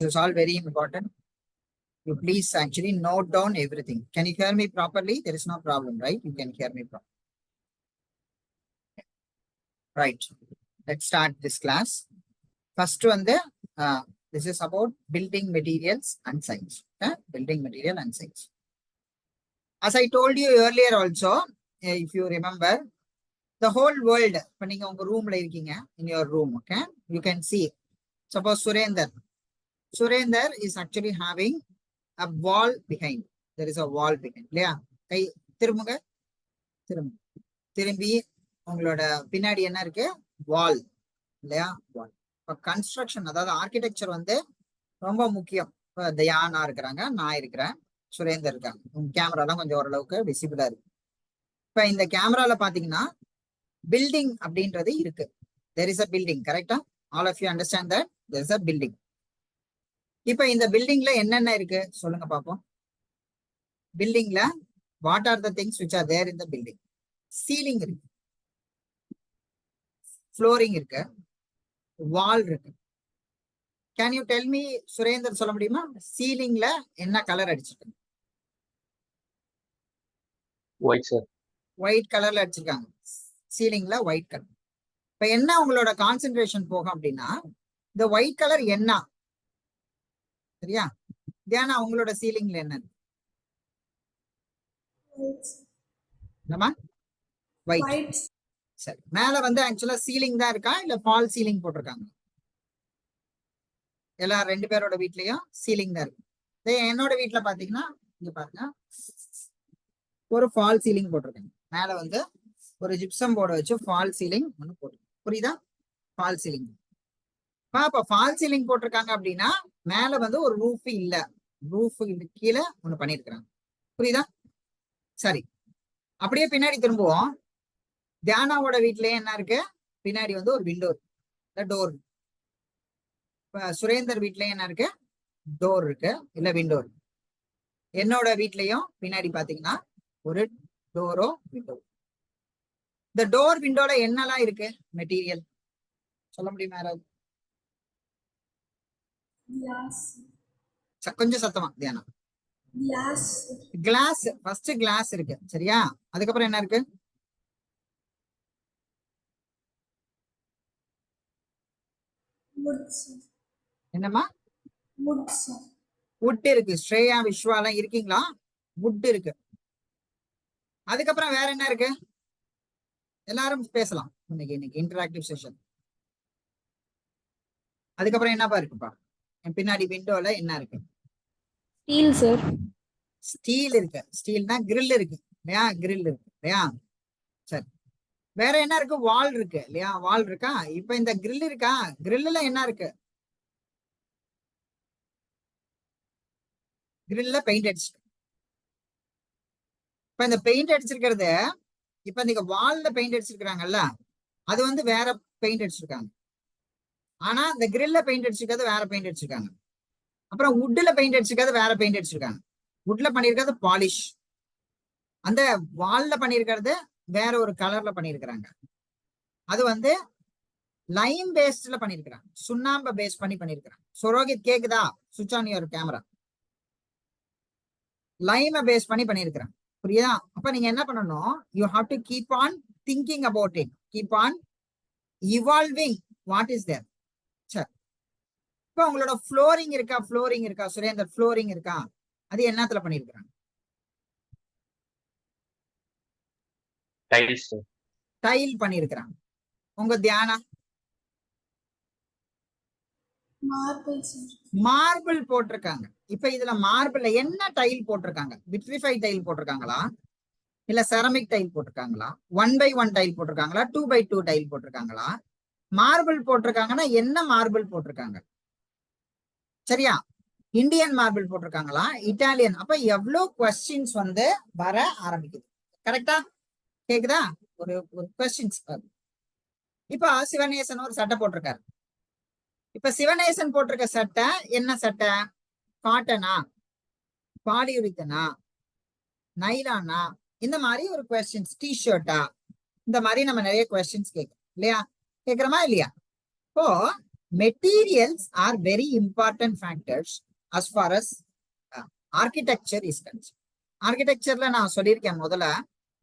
is all very important. You please actually note down everything. Can you hear me properly? There is no problem, right? You can hear me properly. Right. Let's start this class. First one, this is about building materials and science. Building material and science. As I told you earlier also, if you remember, the whole world, depending on the room, in your room, okay, you can see. Suppose Surender is actually having a wall behind. There is a wall behind. Yeah. திரும்பி உங்களோட பின்னாடி என்ன இருக்கு? வால் இல்லையா? வால். இப்போ construction, அதாவது architecture வந்து ரொம்ப முக்கியம். இப்போ தயானா இருக்கிறாங்க, நான் இருக்கிறேன், சுரேந்தர் இருக்காங்க. கேமராலாம் கொஞ்சம் ஓரளவுக்கு விசிபிளா இருக்கு. இப்ப இந்த கேமரால பாத்தீங்கன்னா பில்டிங் அப்படின்றது இருக்கு. there is a building, கரெக்டா? all of you understand that there is a building. இப்ப இந்த பில்டிங்ல என்னென்ன இருக்கு சொல்லுங்க பாப்போம். பில்டிங்ல what are the things which are there in the building? Ceiling இருக்கு, ஃப்ளோரிங் இருக்கு, வால் இருக்கு. Can you tell me Surender, சொல்ல முடியுமா சீலிங்ல என்ன கலர் அடிச்சிருக்காங்க? White sir. ஒயிட் கலர்ல அடிச்சிருக்காங்க. சீலிங்ல ஒயிட் கலர். இப்ப என்ன உங்களோட கான்சென்ட்ரேஷன் போகும் அப்படின்னா இந்த ஒயிட் கலர் என்ன? சரியா? தியானா உங்களோட சீலிங்ல என்ன? ஒயிட். சரி, மேல வந்து ஆக்சுவலா சீலிங் தான் இருக்கா இல்ல ஃபால் சீலிங் போட்டிருக்காங்க? எல்லா ரெண்டு பேரோட வீட்லயும் சீலிங் தான் இருக்கு. என்னோட வீட்டுல பாத்தீங்கன்னா இங்க பாருங்க, ஒரு ஃபால் சீலிங் போட்டிருக்காங்க. மேல வந்து ஒரு ஜிப்சம் போர்டு வச்சு ஃபால் சீலிங் ஒண்ணு போட்டிருக்காங்க. புரியுதா? Fall ceiling. இப்ப ஃபால் சீலிங் போட்டிருக்காங்க அப்படின்னா மேல வந்து ஒரு ரூஃப் இல்ல, ரூஃப் கீழே ஒண்ணு பண்ணிருக்கிறாங்க. புரியுதா? சரி, அப்படியே பின்னாடி திரும்புவோம். தியானாவோட வீட்லயே என்ன இருக்கு? பின்னாடி வந்து ஒரு விண்டோ, டோர். இப்ப சுரேந்தர் வீட்லயும் என்ன இருக்கு? டோர் இருக்கு, இல்ல விண்டோ இருக்கு. என்னோட வீட்லயும் பின்னாடி பாத்தீங்கன்னா ஒரு டோரோ விண்டோ. இந்த டோர் விண்டோல என்னெல்லாம் இருக்கு மெட்டீரியல் சொல்ல முடியுமா யாராவது? கொஞ்சம் சத்தமா தியானா. கிளாஸ். ஃபர்ஸ்ட் கிளாஸ் இருக்கு, சரியா? அதுக்கப்புறம் என்ன இருக்கு? என்னமா? வுட் இருக்கு. ஸ்ரேயா, விஸ்வாலாம் இருக்கீங்களா? வுட் இருக்கு. அதுக்கப்புறம் வேற என்ன இருக்கு? எல்லாரும் பேசலாம் இன்னைக்கு இன்டராக்டிவ் செஷன். அதுக்கப்புறம் என்னப்பா இருக்குப்பா? என் பின்னாடி விண்டோல என்ன இருக்கு? Steel sir. ஸ்டீல் இருக்கு. ஸ்டீல்னா கிரில் இருக்கு இல்லையா? கிரில் இருக்கு இல்லையா? சரி, வேற என்ன இருக்கு? வால் இருக்கு இல்லையா? வால் இருக்கா? இப்ப இந்த கிரில் இருக்கா? கிரில்ல என்ன இருக்கு? கிரில்ல பெயிண்ட் அடிச்சிருக்கு. இப்ப இந்த பெயிண்ட் அடிச்சிருக்கிறது, இப்ப இந்த வால்ல பெயிண்ட் அடிச்சிருக்காங்கல்ல, அது வந்து வேற பெயிண்ட் அடிச்சிருக்காங்க. ஆனா இந்த கிரில்ல பெயிண்ட் அடிச்சிருக்கிறது வேற பெயிண்ட் அடிச்சிருக்காங்க. அப்புறம் வுட்ல பெயிண்ட் அடிச்சிருக்கிறது வேற பெயிண்ட் அடிச்சிருக்காங்க. வுட்ல பண்ணிருக்கிறது பாலிஷ், அந்த வால்ல பண்ணிருக்கிறது வேற ஒரு கலர்ல பண்ணிருக்கிறாங்க. அது வந்து லைம் பேஸ்ட்ல பண்ணிருக்கிறாங்க, சுண்ணாம்பு பேஸ் பண்ணி பண்ணிருக்கிறாங்க. சுரோகித் கேக்குதா? சுவிட்ச் ஆன் யுவர் கேமரா. லைம பேஸ் பண்ணி பண்ணிருக்கிறாங்க. புரியுதா? அப்ப நீங்க என்ன பண்ணணும்? You have to keep on thinking about it, keep on evolving what is there. சரி, இப்ப உங்களோட ஃப்ளோரிங் இருக்கா? ஃப்ளோரிங் இருக்கா சுரேந்தர்? ஃப்ளோரிங் இருக்கா? அது என்னத்துல பண்ணிருக்கிறாங்க? டைல் பண்ணிருக்கிறாங்க. உங்க தியானா? மார்பிள் போட்டிருக்காங்க. இப்ப இதுல மார்பிள்ல என்ன டைல் போட்டிருக்காங்க? விட்ரிஃபை டைல் போட்டிருக்காங்களா இல்ல செரமிக் டைல் போட்டிருக்காங்களா? 1x1 டைல் போட்டிருக்காங்களா? 2x2 டைல் போட்டிருக்காங்களா? மார்பிள் போட்டிருக்காங்கன்னா என்ன மார்பிள் போட்டிருக்காங்க? சரியா? இந்தியன் மார்பிள் போட்டிருக்காங்களா? இட்டாலியன்? அப்ப எவ்வளவு கொஸ்டின்ஸ் வந்து வர ஆரம்பிக்குது. கரெக்டா? கேக்குதா? ஒரு கொஸ்டின்ஸ். இப்ப சிவநேசன் ஒரு சட்டை போட்டிருக்காரு. இப்ப சிவநேசன் போட்டிருக்க சட்டை என்ன சட்டை? காட்டனா, பாலியுரித்தனா, நைலானா? இந்த மாதிரி ஒரு கொஸ்டின்ஸ். டிஷர்ட்டா? இந்த மாதிரி நம்ம நிறைய கொஸ்டின்ஸ் கேட்கறோம் இல்லையா? கேட்கிறோமா இல்லையா? இப்போ materials are very important factors as far as architecture is concern. ஆர்கிடெக்சர்ல நான் சொல்லியிருக்கேன் முதல்ல,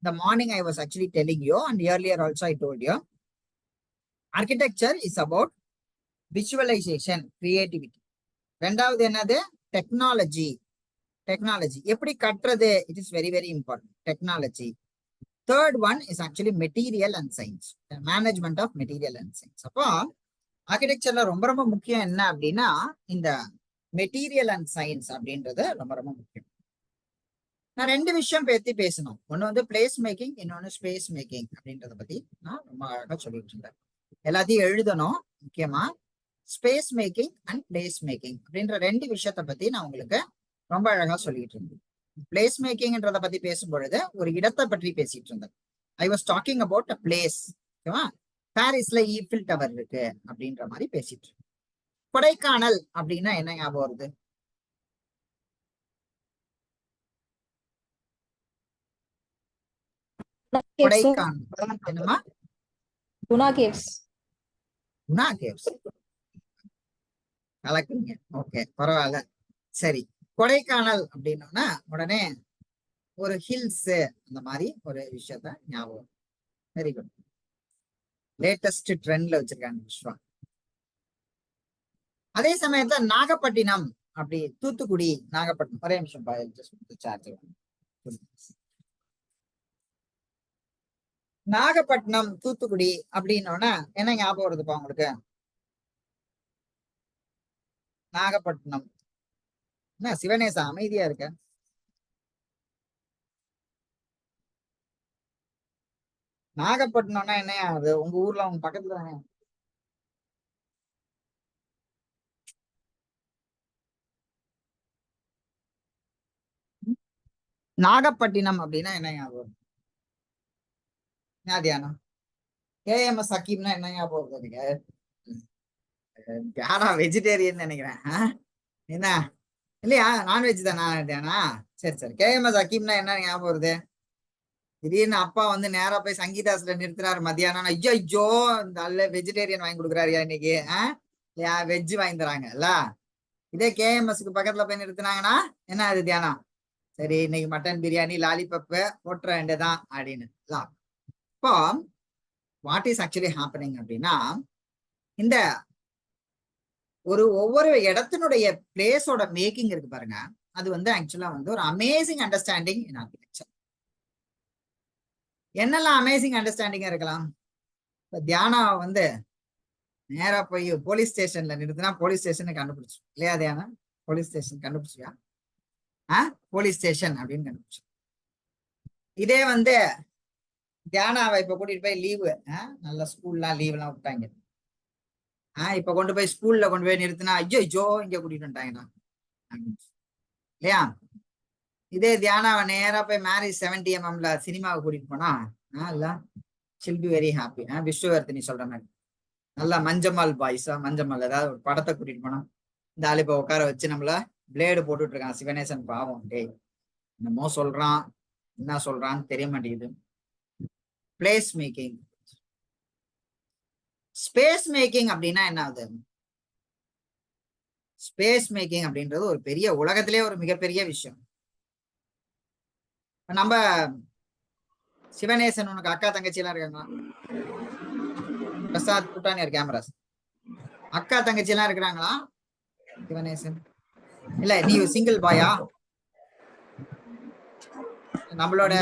the morning I was actually telling you and earlier also I told you, architecture is about visualization, creativity. ரெண்டாவது என்னது? டெக்னாலஜி. டெக்னாலஜி எப்படி கட்டுறது, it is very very important, technology. Third one is actually material and science, management of material and science. அப்போ ஆர்கிடெக்சர்ல ரொம்ப ரொம்ப முக்கியம் என்ன அப்படின்னா இந்த மெட்டீரியல் அண்ட் சயின்ஸ் அப்படின்றது ரொம்ப ரொம்ப முக்கியம். நான் ரெண்டு விஷயம் பத்தி பேசணும். ஒன்னு வந்து பிளேஸ் மேக்கிங், இன்னொன்னு ஸ்பேஸ் மேக்கிங் அப்படின்றத பத்தி நான் ரொம்ப அழகா சொல்லிட்டு இருந்தேன். எல்லாத்தையும் எழுதணும். முக்கியமா space making and place making அப்படின்ற ரெண்டு விஷயத்த பத்தி நான் உங்களுக்கு ரொம்ப அழகா சொல்லிட்டு இருந்தேன். பிளேஸ் மேக்கிங்ன்றத பத்தி பேசும்பொழுது ஒரு இடத்தை பற்றி பேசிட்டு இருந்தேன். I was talking about a place. ஓகேவா? பாரிஸ்ல ஈஃபில் டவர் இருக்கு அப்படின்ற மாதிரி பேசிட்டு இருக்கேன். கொடைக்கானல் அப்படின்னா என்ன ஞாபகம் வருது? கொடைக்கானல் என்னமா? குணா கேவ்ஸ். குணா கேவ்ஸ். கலக்குங்க. ஓகே, பரவாயில்ல. சரி, கொடைக்கானல் அப்படின்னோம்னா உடனே ஒரு ஹில்ஸ் அந்த மாதிரி ஒரு விஷயத்த ஞாபகம். Very good. லேட்டஸ்ட் ட்ரெண்ட்ல வச்சிருக்காங்க விஸ்வா. அதே சமயத்துல நாகப்பட்டினம், அப்படி தூத்துக்குடி, நாகப்பட்டினம். ஒரே நிமிஷம் நாகப்பட்டினம், தூத்துக்குடி அப்படின்னோன்னா என்ன ஞாபகம் வருதுப்பா உங்களுக்கு? நாகப்பட்டினம். என்ன சிவனேசா அமைதியா இருக்க? நாகப்பட்டினம்னா என்ன? அது உங்க ஊர்ல உங்க பக்கத்துல தானே. நாகப்பட்டினம் அப்படின்னா என்ன ஞாபகம்? என்ன தியானம்? KMS ஹக்கீம்னா என்ன ஞாபகம் வருதுங்க? யாரா வெஜிடேரியன் நினைக்கிறேன். என்ன இல்லையா? நான்வெஜ் தானா தியானா? சரி சரி. KMS ஹக்கீம்னா என்ன ஞாபகம் வருது? திடீர்னு அப்பா வந்து நேரா போய் சங்கீதாஸ்ல நிறுத்துறாரு மத்தியானம். ஐயோ ஐயோ, இந்த அல்ல வெஜிடேரியன் வாங்கி கொடுக்குறாருயா இன்னைக்கு. வெஜ் வாங்கி தராங்கல்ல. இதே KMSக்கு பக்கத்துல போய் நிறுத்தினாங்கன்னா என்ன அது தியானம்? சரி, இன்னைக்கு மட்டன் பிரியாணி, லாலிபப்பு போட்டுற வேண்டியதான் அப்படின்னு. இப்போ வாட் இஸ் ஆக்சுவலி ஹேப்பனிங் அப்படின்னா, இந்த ஒவ்வொரு இடத்தினுடைய பிளேஸோட மேக்கிங் இருக்கு பாருங்க, அது வந்து ஆக்சுவலா வந்து ஒரு அமேசிங் அண்டர்ஸ்டாண்டிங் இன் ஆர்கிடெக்சர். என்னெல்லாம் அமேசிங் அண்டர்ஸ்டாண்டிங்கா இருக்கலாம்? இப்ப தியானா வந்து நேரா போய் போலீஸ் ஸ்டேஷன்ல நிறுத்தினா போலீஸ் ஸ்டேஷன் கண்டுபிடிச்சு இல்லையா தியானா? போலீஸ் ஸ்டேஷன் கண்டுபிடிச்சியா? போலீஸ் ஸ்டேஷன் அப்படின்னு கண்டுபிடிச்சு. இதே வந்து தியானாவை இப்ப கூட்டிட்டு போய் லீவு, நல்ல ஸ்கூல்லாம் லீவ் எல்லாம் விட்டாங்க. இப்ப கொண்டு போய் ஸ்கூல்ல கொண்டு போய் நிறுத்தினா ஐயோ ஐயோ இங்க கூட்டிட்டு வந்துட்டாங்கண்ணா இல்லையா? இதே தியானாவை நேரா போய் மேரேஜ் 70mm சினிமாவை கூட்டிட்டு போனா இல்ல ஷில் பி வெரி ஹாப்பி. விஸ்வவர்த்தினி சொல்ற மாதிரி நல்லா மஞ்சமால் பாய்ஸா, மஞ்சமால் ஏதாவது ஒரு படத்தை கூட்டிட்டு போனா இந்த ஆளு இப்ப உட்கார வச்சு நம்மள பிளேடு போட்டுட்டு இருக்கான் சிவனேசன். பாவம், டேய் என்னமோ சொல்றான், என்ன சொல்றான்னு தெரிய மாட்டேங்குது. Place making. ஸ்பேஸ் மேக்கிங் அப்படின்னா என்ன ஆகுது? ஸ்பேஸ் மேக்கிங் அப்படின்றது ஒரு பெரிய உலகத்திலே ஒரு மிகப்பெரிய விஷயம். நம்ம சிவனேசன் உனக்கு அக்கா தங்கச்சி எல்லாம் இருக்காங்களா? பிரசாத் குட்டானியர் கேமராஸ் அக்கா தங்கச்சி எல்லாம் இருக்கிறாங்களா? சிவனேசன் இல்ல, நீ சிங்கிள் பாயா? நம்மளோட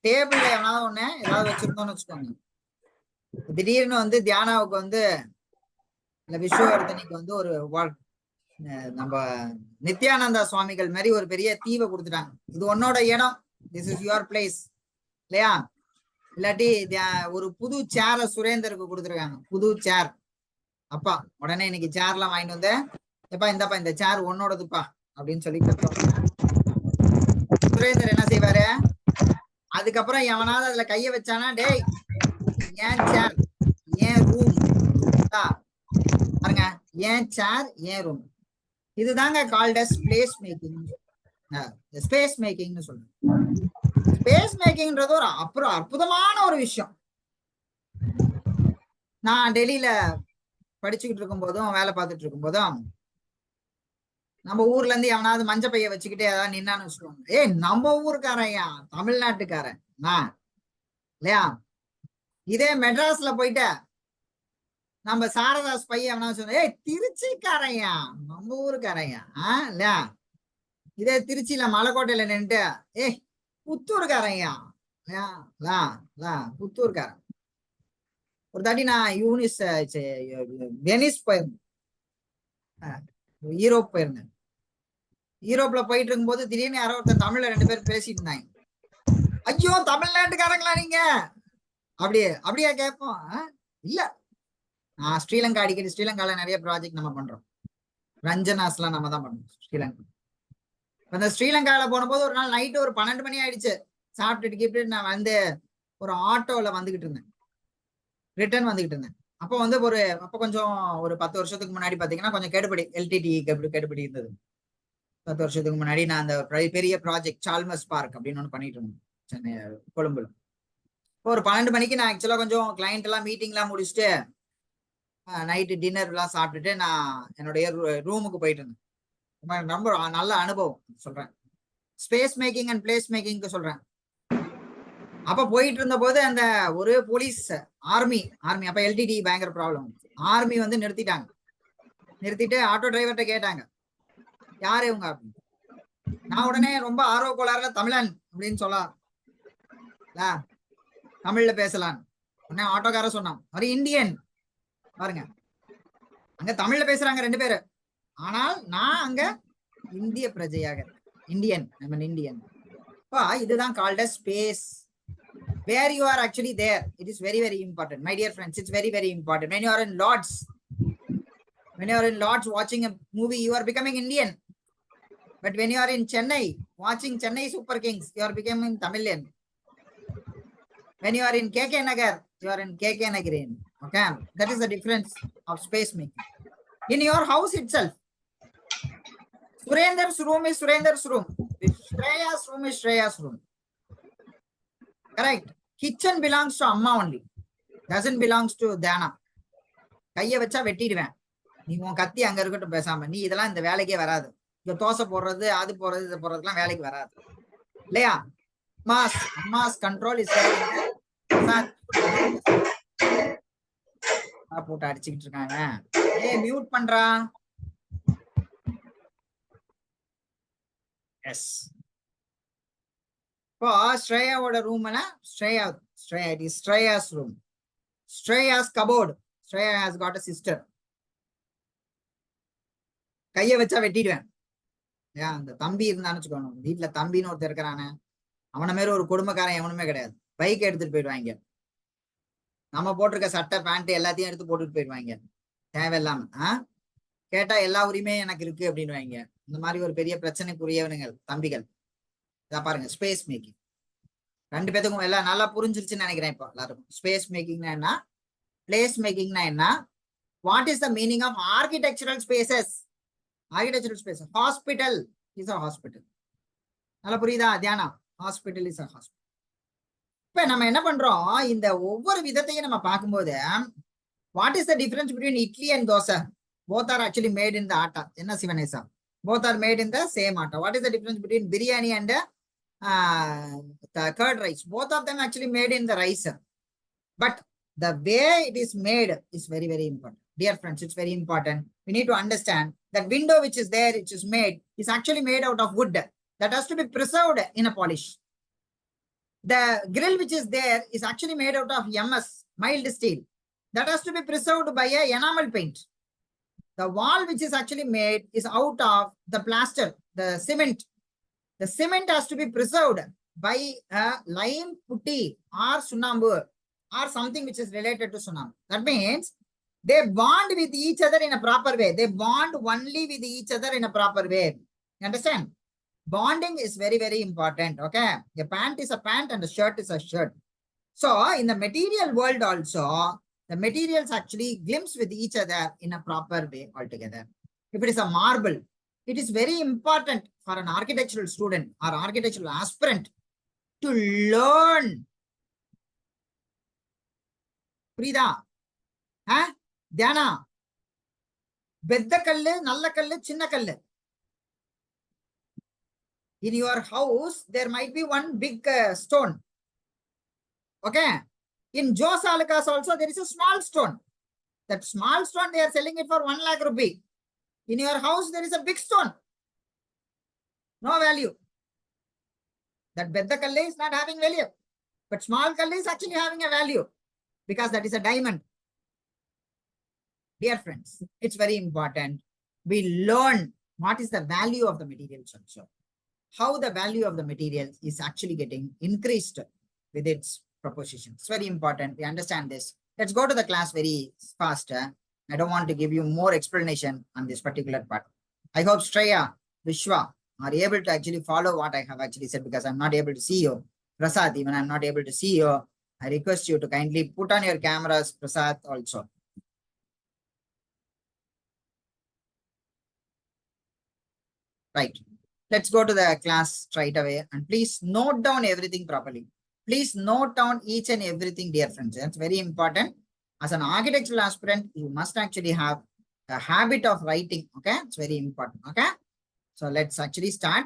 டேபிள்ல எவனாவது ஒண்ணு ஏதாவது வச்சிருந்தோம்னு வச்சுக்கோங்க. திடீர்னு வந்து தியானாவுக்கு வந்து இல்ல விஸ்வவர்தனிக்கு வந்து ஒரு நம்ம நித்யானந்தா சுவாமிகள் மாதிரி ஒரு பெரிய தீவை கொடுத்துட்டாங்க. இது உன்னோட இடம், திஸ் இஸ் யுவர் பிளேஸ் இல்லையா? இல்லாட்டி ஒரு புது சேரை சுரேந்தருக்கு கொடுத்துருக்காங்க, புது சேர். அப்பா உடனே இன்னைக்கு சேர்லாம் வாங்கிட்டு வந்து எப்பா இந்தப்பா இந்த சேர் உன்னோடதுப்பா அப்படின்னு சொல்லி கொடுத்தோம். சுரேந்தர் என்ன செய்வாரு? அதுக்கப்புறம் எவனாவது அதுல கைய வச்சானா, டேய் ஏன் சேர் ஏன் ரூம் பாருங்க, ஏன் சேர் ஏன் ரூம். இதுதாங்க called as place making, space மேக்கிங்னு சொல்றேன். ஸ்பேஸ் மேக்கிங்ன்றது ஒரு அற்புதமான ஒரு விஷயம். நான் டெல்லியில படிச்சுக்கிட்டு இருக்கும் போதும் வேலை பார்த்துட்டு இருக்கும் போதும் நம்ம ஊர்ல இருந்து எவனாவது மஞ்ச பைய வச்சுக்கிட்டே ஏதாவது நின்னான்னு வச்சுக்கோங்க, ஏய் நம்ம ஊருக்காரையா, தமிழ்நாட்டுக்காரன் இல்லையா? இதே மெட்ராஸ்ல போயிட்ட நம்ம சாரதாஸ் பையன் எவனா சொன்ன, ஏய் திருச்சிக்காரையா, நம்ம ஊருக்காரையா இல்லையா? இதே திருச்சியில மலைக்கோட்டையில நின்றுட்டு ஏய் புத்தூர்காரையா, புத்தூர்காரன். ஒரு தாட்டி நான் வெனிஸ் போயிருந்தேன், யூரோப் போயிருந்தேன். யூரோப்ல போயிட்டு இருக்கும் போது திடீர்னு யாரோ ஒருத்தர் தமிழ்ல 2 பேர் பேசிட்டு இருந்தாங்க. ஐயோ தமிழ்நாட்டுக்காரங்களா நீங்க, அப்படியா கேட்போம். இல்ல, நான் ஸ்ரீலங்கா அடிக்கடி ஸ்ரீலங்கால நிறைய ப்ராஜெக்ட் நம்ம பண்றோம். ரஞ்சனாஸ் எல்லாம் நம்ம தான் பண்றோம் ஸ்ரீலங்கா. அந்த ஸ்ரீலங்காவில போன போது ஒரு நாள் நைட்டு ஒரு 12 மணி ஆயிடுச்சு. சாப்பிட்டுட்டு நான் வந்து ஒரு ஆட்டோல வந்துகிட்டு இருந்தேன், ரிட்டர்ன் வந்துகிட்டு இருந்தேன். அப்போ கொஞ்சம் ஒரு 10 வருஷத்துக்கு முன்னாடி பாத்தீங்கன்னா கொஞ்சம் கெடுபடி எல்டிடி கெடுபடி இருந்தது. 10 வருஷத்துக்கு முன்னாடி நான் அந்த பெரிய ப்ராஜெக்ட் சால்மஸ் பார்க் அப்படின்னு ஒன்று பண்ணிட்டு இருந்தேன் சென்னை கொழும்புல. ஒரு 12 மணிக்கு நான் ஆக்சுவலா கொஞ்சம் கிளைண்ட் எல்லாம் மீட்டிங் எல்லாம் முடிச்சுட்டு நைட்டு டின்னர் எல்லாம் சாப்பிட்டுட்டு நான் என்னுடைய ரூமுக்கு போயிட்டு இருந்தேன். ரொம்ப நல்ல அனுபவம் சொல்றேன், space making and place making சொல்றேன். அப்ப போயிட்டு இருந்த போது அந்த ஒரு போலீஸ் ஆர்மி அப்ப எல்டிடி பயங்கர ப்ராப்ளம். ஆர்மி வந்து நிறுத்திட்டு ஆட்டோ டிரைவர்கிட்ட கேட்டாங்க, யாரு இவங்க அப்படின்னு. நான் உடனே ரொம்ப ஆர்வ கோளாறுல தமிழன் அப்படின்னு சொல்லலாம், தமிழ்ல பேசலாம். உடனே ஆட்டோக்கார சொன்னான், ஒரு இந்தியன் பாருங்க, அங்க தமிழ்ல பேசுறாங்க 2 பேரு, ஆனால் நான் அங்க இந்திய பிரஜையாக இந்தியன். இதுதான் called as space. Where you are actually there, it is very very important, my dear friends. It's very very important. When you are in Lords watching a movie, you are becoming Indian. But when you are in Chennai watching Chennai Super Kings, you are becoming Tamilian. When you are in KK Nagar, you are in KK Nagarin. Okay, that is the difference of space making. In your house itself, Surendra's room is Surendra's room, Shreya's room is Shreya's room. Correct. Kitchen belongs to Amma only, doesn't belongs to Dana. கைய வச்சா வெட்டிடுவேன், நீ உன் கத்தி அங்க இருக்கட்டும் பேசாம, நீ இதெல்லாம் இந்த வேலைக்கே வராது. இந்த தோசை போடுறது அது போடுறது இது போடுறதுலாம் வேலைக்கு வராது இல்லையா? அம்மாஸ் கண்ட்ரோல் இஸ் போட்டு அடிச்சுக்கிட்டு இருக்காங்க. மியூட் பண்றா. எஸ். இப்போ ஸ்ரேயாவோட ரூம்ல Shreyas room, Shreyas cupboard. Shreya has got a sister. கைய வச்சா வெட்டிடுவேன். அந்த தம்பி இருந்தான்னு வச்சுக்கோணும், வீட்டுல தம்பின்னு ஒருத்தர் இருக்கிறானே, அவன மாரி ஒரு குடும்பக்காரன் எவனுமே கிடையாது. பைக் எடுத்துட்டு போயிடுவாங்க, நம்ம போட்டிருக்க சட்டை பேண்ட் எல்லாத்தையும் எடுத்து போட்டுட்டு போயிடுவாங்க தேவையில்லாம. கேட்டா எல்லா உரிமையும் எனக்கு இருக்கு அப்படின்னு. இந்த மாதிரி ஒரு பெரிய பிரச்சனைக்குரியவனுங்கள் தம்பிகள். இதை பாருங்க, ஸ்பேஸ் மேக்கிங் 2 பேத்துக்கும் எல்லாம் நல்லா புரிஞ்சிருச்சுன்னு நினைக்கிறேன். இப்போ எல்லாருக்கும் ஸ்பேஸ் மேக்கிங்னா என்ன, பிளேஸ் மேக்கிங்னா என்ன, what is the meaning of architectural spaces. Architectural space, hospital is a hospital. நல்லா புரியுதா Dhiyana? Hospital is a hospital. இப்ப நம்ம என்ன பண்றோம், இந்த ஒவ்வொரு விதத்தையும் நம்ம பார்க்கும்போது, what is the difference between idli and dosa? both are actually made in the atta. என்ன சிவனேசா? both are made in the same atta. What is the difference between biryani and the curd rice? Both of them actually made in the rice, but the way it is made is very very important. Dear friends, it's very important. We need to understand that window which is there, which is made, is actually made out of wood that has to be preserved in a polish. The grill which is there is actually made out of MS, mild steel, that has to be preserved by a enamel paint. The wall which is actually made is out of the plaster, the cement. The cement has to be preserved by a lime putty or sunambu or something which is related to sunambu. That means they bond with each other in a proper way. They bond only with each other in a proper way. You understand? Bonding is very very important. Okay, a pant is a pant and a shirt is a shirt. So in the material world also, the materials actually glimpse with each other in a proper way altogether. If it is a marble, it is very important for an architectural student or architectural aspirant to learn. Prida, Dhyana, பெத்த கல்லு, நல்ல கல்லு, சின்ன கல்லு. In your house, there might be one big stone. Okay. In Jos Alucas also, there is a small stone. That small stone, they are selling it for 1 lakh rupee. In your house, there is a big stone. No value. That bedda kalle is not having value. But small kalle is actually having a value. Because that is a diamond. Dear friends, it's very important. We learn what is the value of the materials also. How the value of the materials is actually getting increased with its proposition. It's very important. We understand this. Let's go to the class very fast. I don't want to give you more explanation on this particular part. I hope Shreya, Vishwa are able to actually follow what I have actually said, because I'm not able to see you. Prasad, even I'm not able to see you. I request you to kindly put on your cameras, Prasad also. Right. Let's go to the class straight away, and please note down everything properly. Please note down each and everything, dear friends. That's very important. As an architectural aspirant, you must actually have a habit of writing. Okay, it's very important. Okay, so let's actually start.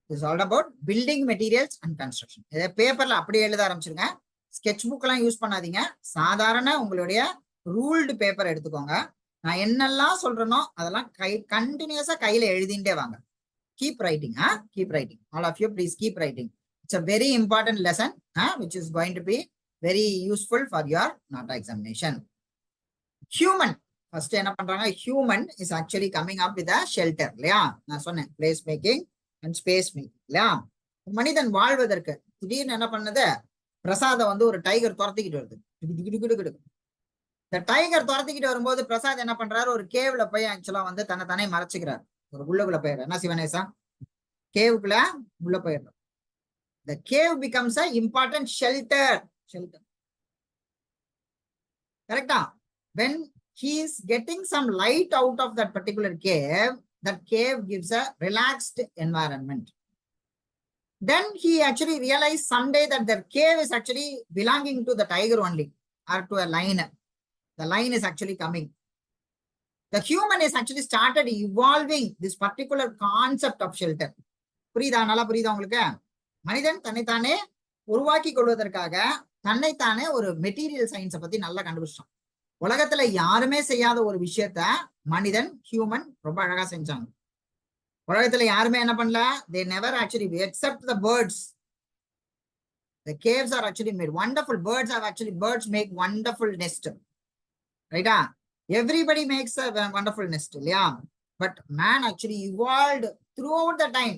This is all about building materials and construction. இதை பேப்பர்ல அப்படியே எழுத ஆரம்பிச்சிருங்க. Sketch book எல்லாம் use பண்ணாதீங்க. சாதாரண உங்களுடைய ruled paper எடுத்துக்கோங்க. நான் என்னெல்லாம் சொல்றேனோ அதெல்லாம் கண்டினியூஸா கையில எழுதிட்டே வாங்க. Keep writing, keep writing. All of you, please keep writing. It's a very important lesson, which is going to be very useful for your NATA examination. Human. First, human is actually coming up with a shelter. Place making and space making. மனிதன் வாழ்வதற்கு திடீர்னு என்ன பண்ணது, பிரசாத வந்து ஒரு tiger துரத்திக்கிட்டு வருது. இந்த tiger துரத்திக்கிட்டு வரும்போது பிரசாத் என்ன பண்றாரு, ஒரு கேவ்ல போய் ஆக்சுவலா வந்து தன்னை தானே மறைச்சுக்கிறார். ஒரு உள்ளுக்குள்ள போயிடுற என்ன சிவனேசா, கேவுக்குள்ள உள்ள போயிடுறோம். The cave becomes a important shelter. Correct? When he is getting some light out of that particular cave, that cave gives a relaxed environment. Then he actually realized someday that the cave is actually belonging to the tiger only, or to a lion. The lion is actually coming. The human is actually started evolving this particular concept of shelter. புரியுதா? நல்லா புரியுதா உங்களுக்கு? மனிதன் தன்னைத்தானே உருவாக்கி கொள்வதற்காக தன்னைத்தானே ஒரு மெட்டீரியல் சயின்ஸை பத்தி நல்லா கண்டுபிடிச்சான். உலகத்துல யாருமே செய்யாத ஒரு விஷயத்த மனிதன், ஹியூமன் ரொம்ப அழகா செஞ்சாங்க. உலகத்துல யாருமே என்ன பண்ணல, they never actually, except the birds. The caves are actually made wonderful. Birds make wonderful nest. Right? Everybody makes a wonderful nest. Yeah. But man actually evolved throughout the time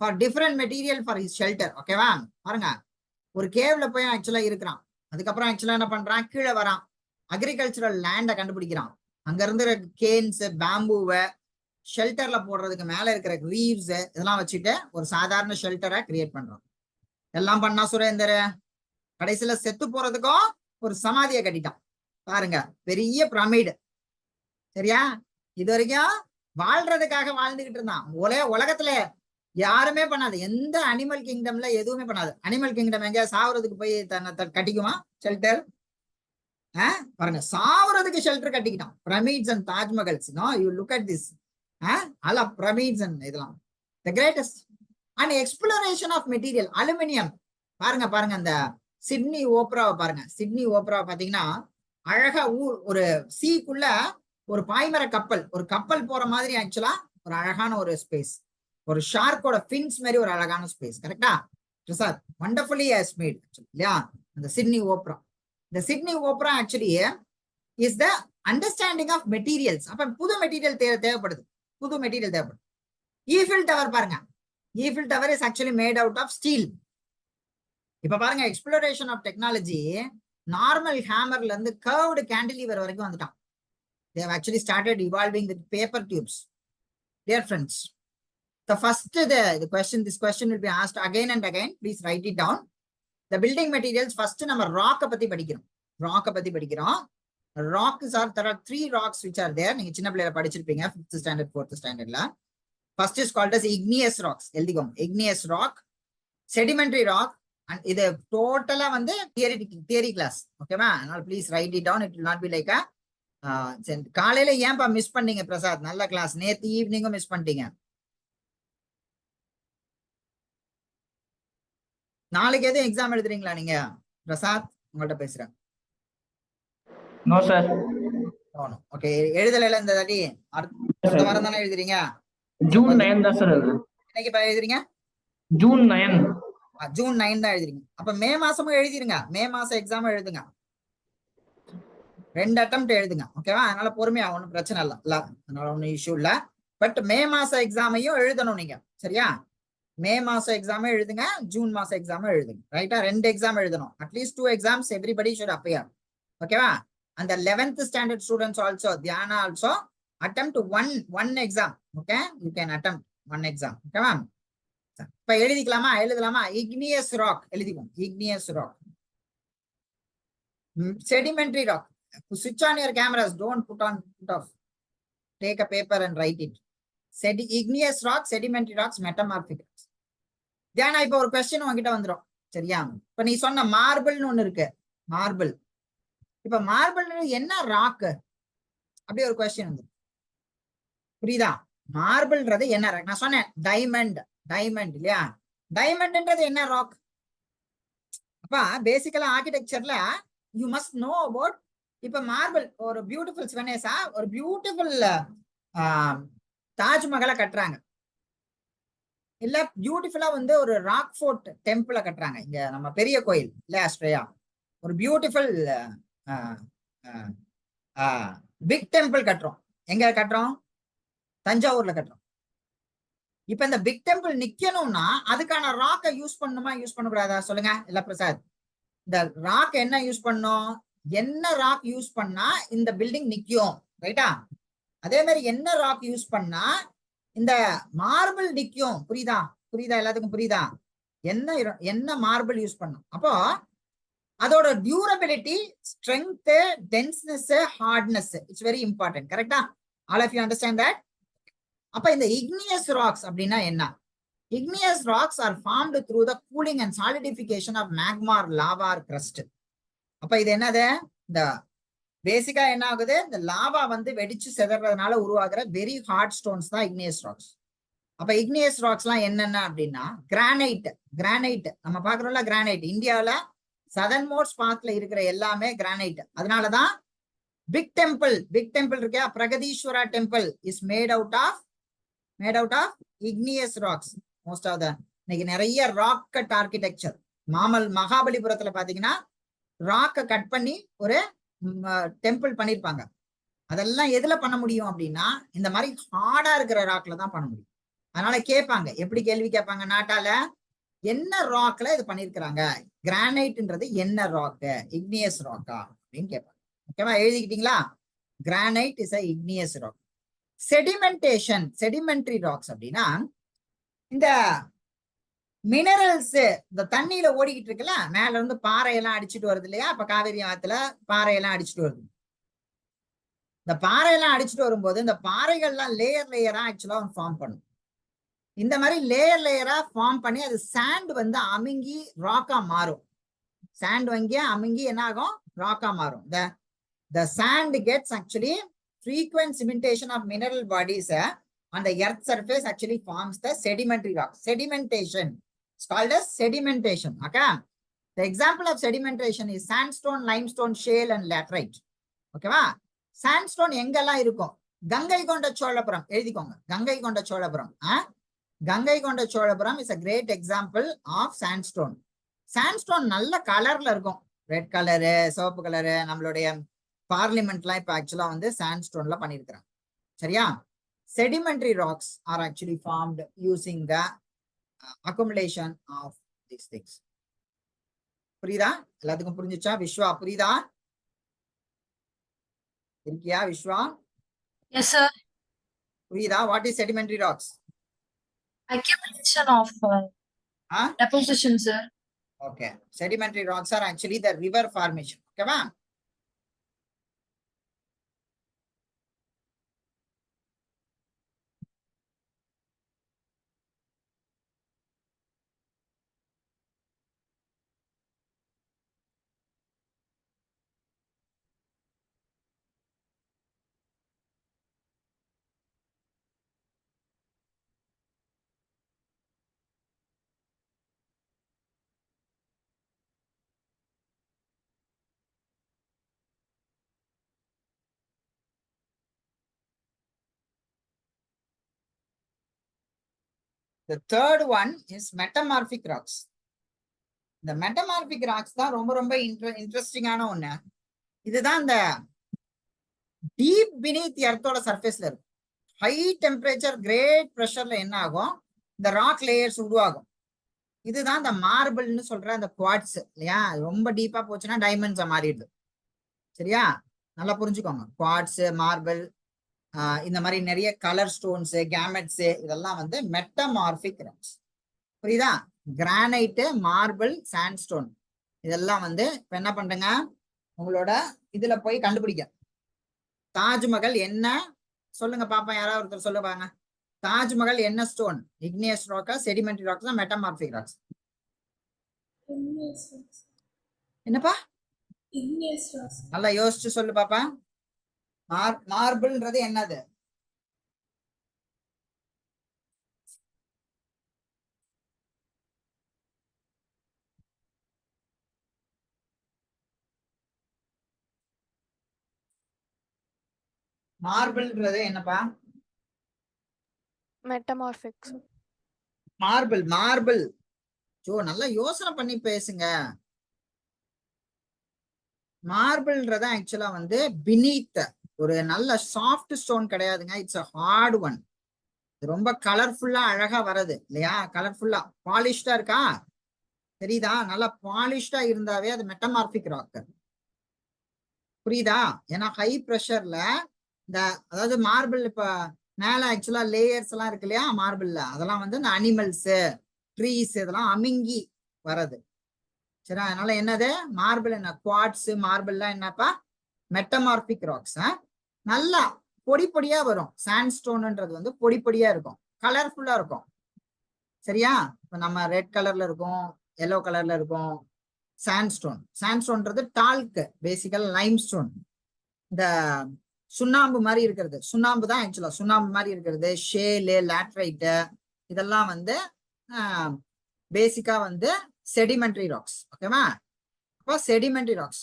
for different material for his shelter. Okay வா? பாருங்க, ஒரு கேவ்ல போய் ஆக்சுவலா இருக்கிறான். அதுக்கப்புறம் ஆக்சுவலா என்ன பண்றான், கீழே வரான். அக்ரிகல்ச்சரல் லேண்டை கண்டுபிடிக்கிறான். அங்க இருந்து கேன்ஸ், பேம்பூவை ஷெல்டர்ல போடுறதுக்கு மேல இருக்கிற ரீவ்ஸ் இதெல்லாம் வச்சுட்டு ஒரு சாதாரண ஷெல்டரை கிரியேட் பண்றான். எல்லாம் பண்ணா சுரேந்தர் கடைசியில செத்து போறதுக்கும் ஒரு சமாதியை கட்டிட்டான். பாருங்க, பெரிய பிரமிடு. சரியா? இது வரைக்கும் வாழ்றதுக்காக வாழ்ந்துகிட்டு இருந்தான். உலகத்துல யாருமே பண்ணாது. எந்த அனிமல் கிங்டம்ல எதுவுமே பண்ணாது. அனிமல் கிங்டம் எங்க சாவறதுக்கு போய் தன்னை கட்டிக்குமா ஷெல்டர்? பாருங்க, சாவறதுக்கு ஷெல்டர் கட்டிக்கிட்டான். Pyramids and Taj Mahals. You look at this. அல்ல பிரமிட்ஸ் அண்ட் இதெல்லாம் the greatest. And exploration of material. Aluminium. பாருங்க பாருங்க, அந்த சிட்னி ஓப்ராவை பாருங்க. சிட்னி ஓப்ராவை பாத்தீங்கன்னா அழகா ஒரு சீக்குள்ள ஒரு பாய்மர கப்பல், ஒரு கப்பல் போற மாதிரி ஆக்சுவலா ஒரு அழகான ஒரு ஸ்பேஸ், ஒரு ஷார்க்கோட ஃபின்ஸ் மாதிரி ஒரு அழகான ஸ்பேஸ். கரெக்டா? பிரசாத் வண்டர்ஃபுல்லி ஹஸ் மேட் இல்லையா அந்த சிட்னி ஓப்ரா. இந்த Sydney Opera actually is the understanding of materials. அப்ப புது மெட்டீரியல் தேவைப்படுது. ஈஃபில் டவர் பாருங்க. Eiffel tower is actually made out of steel. இப்ப பாருங்க, எக்ஸ்ப்ளோரேஷன் ஆஃப் டெக்னாலஜி நார்மல் ஹேமர்ல இருந்து கர்வ்டு கேண்டிலீவர் வரைக்கும் வந்துட்டான். They have actually started evolving with paper tubes. Dear friends, this question will be asked again and again. Please write it down. The building materials, first நம்ம ராக்க பத்தி படிக்கிறோம். Rocks are, there are 3 rocks which are there. நீங்க சின்ன பிள்ளையில படிச்சிருப்பீங்க 5th standard 4th standardல. First is called as igneous rocks. எழுதிக்கோங்க, igneous rock, sedimentary rock, and இது டோட்டலா வந்து தியரி கிளாஸ். ஓகேவா? அதனால please write it down. It will not be like a சரி காலையில ஏன்பா மிஸ் பண்ணீங்க பிரசாத்? நல்ல கிளாஸ். நேத்து ஈவினிங்கும் மிஸ் பண்ணிட்டீங்க. நாளைக்கு எதுவும் எக்ஸாம் எழுதுறீங்களா நீங்க? பிரசாத் உங்கள்ட்ட பேசுறேன். No sir. ஓகே, எழுதல இந்த தாட்டி? அடுத்த வாரம் தானே எழுதுறீங்க? ஜூன் 9 தான் சார் அது. இன்னைக்கு எழுதுறீங்க? ஜூன் 9. ஜூன் 9 தான் எழுதுறீங்க. அப்ப மே மாசமும் எழுதிருங்க. மே மாசம் எக்ஸாம் எழுதுங்க. 2 அட்டெம்ப்ட் எழுதுங்க. ஓகேவா? அதனால பொறுமையா, ஒன்றும் பிரச்சனை இல்லை. அதனால ஒன்றும் இஷ்யூ இல்லை. பட் மே மாசம் எக்ஸாமையும் எழுதணும் நீங்க. சரியா? மே மாசம் எக்ஸாம் எழுதுங்க, ஜூன் மாசம் எக்ஸாம் எழுதுங்க. ரைட்டா? 2 எக்ஸாம் எழுதணும். At least 2 exams everybody should appear. ஓகேவா? அந்த 11th standard students also, Dhiyana also attempt one exam. Okay, you can attempt one exam. ஓகேவா? இப்ப எழுதிக்கலாமா? எழுதலாமா? igneous rock எழுதிக்கோங்க. igneous rock. Sedimentary rock. Switch on your cameras. Don't put off. Take a paper and write it. Igneous rock, sedimentary rocks, metamorphic rocks. தியானா, இப்ப ஒரு question உங்ககிட்ட வந்துடும். சரியா? இப்ப நீ சொன்ன மார்பிள்னு ஒண்ணு இருக்கு. மார்பிள். இப்ப மார்பிள் என்ன ராக்? அப்படி ஒரு கொஸ்டின் வந்து, புரியுதா? மார்பிள்ன்றது என்ன ராக்? நான் சொன்னேன் டைமண்ட் இல்லையா? டைமண்ட்ன்றது என்ன ராக்? அப்ப பேசிக்கலா ஆர்கிடெக்சர்ல யூ மஸ்ட் நோ அபவுட். இப்ப மார்பிள் ஒரு பியூட்டிஃபுல் ஸ்வெனேசா, ஒரு பியூட்டிஃபுல் தாஜ்மஹாலை கட்டுறாங்க, இல்ல பியூட்டிஃபுல்லா வந்து ஒரு ராக் ஃபோர்ட் டெம்பிள கட்டுறாங்க. இங்க நம்ம பெரிய கோயில் இல்ல, ஆஸ்திரேலியா ஒரு பியூட்டிஃபுல் பிக் டெம்பிள் கட்டுறோம். எங்க கட்டுறோம்? தஞ்சாவூர்ல கட்டுறோம். இப்ப இந்த பிக் டெம்பிள் நிக்கணும்னா அதுக்கான ராக்கை யூஸ் பண்ணணுமா, யூஸ் பண்ணக்கூடாதா? சொல்லுங்க. இல்ல பிரசாத், இந்த ராக் என்ன யூஸ் பண்ணும்? என்ன ராக் யூஸ் பண்ணா இந்த பில்டிங் நிக்கும்? ரைட்டா? அதே மாதிரி என்ன ராக் யூஸ் பண்ணா இந்த மார்பிள் நிக்கும்? புரியுதா? எல்லாத்துக்கும் புரியுதா? என்ன மார்பிள் யூஸ் பண்ணும்? அப்போ அதோட durability, strength, denseness, hardness, it's very important. கரெக்டா? All of you understand that? அப்ப இந்த igneous rocks அப்படின்னா என்ன? igneous rocks are formed through the cooling and solidification of magma or lava or crust. அப்ப இது என்னது? இந்த பேசிக்கா என்ன ஆகுது? இந்த லாவா வந்து வெடிச்சு செதறதுனால உருவாகிற வெரி ஹார்ட் ஸ்டோன்ஸ் தான் igneous rocks. அப்ப igneous rocks எல்லாம் என்னென்ன அப்படின்னா, கிரானைட் நம்ம பாக்குறோம்ல, கிரானைட் இந்தியாவில சதர்ன் மோஸ்ட் பார்ட்ல இருக்கிற எல்லாமே கிரானைட். அதனாலதான் பிக் டெம்பிள் இருக்கியா, Brihadeeswara temple is made out of igneous rocks. Most of the இன்னைக்கு நிறைய ராக் கட் ஆர்கிடெக்சர். மகாபலிபுரத்துல பாத்தீங்கன்னா ராக்கை கட் பண்ணி ஒரு டெம்பிள் பண்ணிருப்பாங்க. அதெல்லாம் எதுல பண்ண முடியும் அப்படின்னா, இந்த மாதிரி ஹார்டா இருக்கிற ராக்ல தான் பண்ண முடியும். அதனால கேட்பாங்க, எப்படி கேள்வி கேட்பாங்க நாட்டால, என்ன ராக்ல இது பண்ணிருக்கிறாங்க? கிரானைட்ன்றது என்ன ராக்கு? igneous ராக்கா அப்படின்னு கேட்பாங்க. ஓகேவா? எழுதிக்கிட்டீங்களா? Granite is a igneous rock. Sedimentary rocks அப்படின்னா, இந்த மினரல்ஸ் இந்த தண்ணியில ஓடிக்கிட்டு இருக்குல்ல, மேல இருந்து பாறையெல்லாம் அடிச்சுட்டு வருது இல்லையா? அப்ப காவிரி ஆத்துல பாறையெல்லாம் அடிச்சுட்டு வருது. இந்த பாறையெல்லாம் அடிச்சுட்டு வரும்போது இந்த பாறைகள்லாம் லேயரா ஆக்சுவலா ஃபார்ம் பண்ணும். இந்த மாதிரி லேயரா ஃபார்ம் பண்ணி அது சாண்ட் வந்து அமுங்கி ராக்கா மாறும். சாண்ட் வாங்கி அமுங்கி என்ன ஆகும்? ராக்கா மாறும். The sand gets actually frequent cementation of mineral bodies on the earth surface actually forms the sedimentary rock. Sedimentation. It's called as sedimentation. Okay. The example of sedimentation is sandstone, limestone, shale and laterite. Okay. Sandstone எங்கெல்லாம் இருக்கும்? கங்கை கொண்ட சோழபுரம். எழுதிக்கோங்க. கங்கை கொண்ட சோழபுரம். கங்கை கொண்ட Cholapuram is a great example of sandstone. Sandstone நல்ல கலர்ல இருக்கும். Red colour, சிவப்பு கலரு. நம்மளுடைய பார்லிமெண்ட்லாம் இப்ப ஆக்சுவலா வந்து சாண்ட்ஸ்டோன்ல பண்ணிருக்கிறாங்க. சரியா? Sedimentary rocks are actually formed using the accumulation of these things. புரியுதா? எல்லாத்துக்கும் புரிஞ்சுச்சா? விஸ்வா புரியுதா? இருக்கியா விஸ்வா? Yes, sir. புரியுதா? What is sedimentary rocks? Accumulation of deposition, sir. Okay. Sedimentary rocks are actually the river formation. Okay, va? The third one is metamorphic rocks. இந்த metamorphic rocks தான் ரொம்ப ரொம்ப இன்ட்ரெஸ்டிங்கான ஒண்ணு. இதுதான் இந்த டீப் பினீத் எர்த்தோட சர்ஃபேஸ்ல இருக்கும். ஹை டெம்பரேச்சர் கிரேட் ப்ரெஷர்ல என்ன ஆகும், இந்த ராக் லேயர்ஸ் உருவாகும். இதுதான் இந்த மார்பிள்னு சொல்ற அந்த குவாட்ஸ் இல்லையா. ரொம்ப டீப்பா போச்சுன்னா டைமண்ட்ஸா மாறிடுது. சரியா, நல்லா புரிஞ்சுக்கோங்க. குவாட்ஸ், மார்பிள், இந்த மாதிரி நிறைய கலர் ஸ்டோன்ஸ், கேமெட்ஸ், இதெல்லாம் வந்து மெட்டமார்பிக் ராக்ஸ். புரியுதா? கிரானைட்டு, மார்பிள், சாண்ட்ஸ்டோன் இதெல்லாம் வந்து இப்ப என்ன பண்றேங்க, உங்களோட இதுல போய் கண்டுபிடிக்க. தாஜ்மஹல் என்ன சொல்லுங்க பாப்பா, யாராவது ஒருத்தர் சொல்லுவாங்க. தாஜ்மஹல் என்ன ஸ்டோன்? இக்னியஸ் ராக்கா, செடிமெண்டரி ராக்ஸா, மெட்டமார்பிக் ராக்ஸ்? என்னப்பா, நல்லா யோசிச்சு சொல்லு பாப்பா. மார்பிள்ன்றது என்னது? மார்பிள்ன்றது என்னப்பா? மெட்டமார்பிக்ஸ். மார்பிள். ஜோ நல்லா யோசனை பண்ணி பேசுங்க. மார்பிள்ன்றத ஆக்சுவலா வந்து பினீத் ஒரு நல்ல சாஃப்ட் ஸ்டோன் கிடையாதுங்க. It's a hard one. ரொம்ப கலர்ஃபுல்லா அழகா வருது இல்லையா. கலர்ஃபுல்லா பாலிஷ்டா இருக்கா, தெரியுதா? நல்லா பாலிஷ்டா இருந்தாவே அது மெட்டமார்பிக் ராக். புரியுதா? ஏன்னா ஹை ப்ரெஷர்ல இந்த அதாவது மார்பிள் இப்ப மேல ஆக்சுவலா லேயர்ஸ் எல்லாம் இருக்கு இல்லையா மார்பிள்ல, அதெல்லாம் வந்து இந்த அனிமல்ஸ், ட்ரீஸ் இதெல்லாம் அமுங்கி வர்றது. சரி, அதனால என்னது மார்பிள் என்ன, குவாட்ஸ், மார்பிள்லாம் என்னப்பா மெட்டமார்பிக் ராக்ஸ். நல்லா பொடி பொடியா வரும். சாண்ட்ஸ்டோன்ன்றது வந்து பொடி பொடியா இருக்கும், கலர்ஃபுல்லா இருக்கும். சரியா, இப்ப நம்ம ரெட் கலர்ல இருக்கும், எல்லோ கலர்ல இருக்கும். சாண்ட்ஸ்டோன்றது டால்க், பேசிக்கல் லைம் ஸ்டோன். இந்த சுண்ணாம்பு மாதிரி இருக்கிறது, சுண்ணாம்பு தான் ஆக்சுவலா சுண்ணாம்பு மாதிரி இருக்கிறது. ஷேலு, லாட்ரைட்டு இதெல்லாம் வந்து பேசிக்கா வந்து செடிமெண்டரி ராக்ஸ். ஓகேவா? அப்போ செடிமெண்டரி ராக்ஸ்.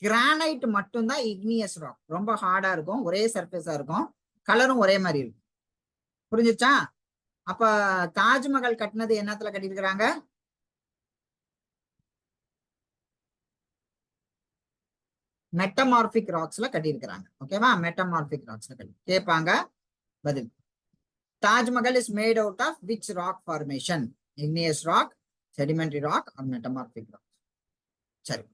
கிரானைட் மட்டும்தான் இக்னியஸ் ராக். ரொம்ப ஹார்டா இருக்கும், ஒரே சர்ஃபேஸா இருக்கும், கலரும் ஒரே மாதிரி இருக்கும். புரிஞ்சுச்சா? அப்ப தாஜ்மஹல் கட்டினது என்னத்துல கட்டியிருக்கிறாங்க? மெட்டமார்பிக் ராக்ஸ்ல கட்டியிருக்கிறாங்க. ஓகேவா? மெட்டமார்பிக் ராக்ஸ்ல கட்டி கேட்பாங்க. பதில், Taj Mahal is made out of which rock formation? Igneous rock, sedimentary rock or metamorphic rock? சரி,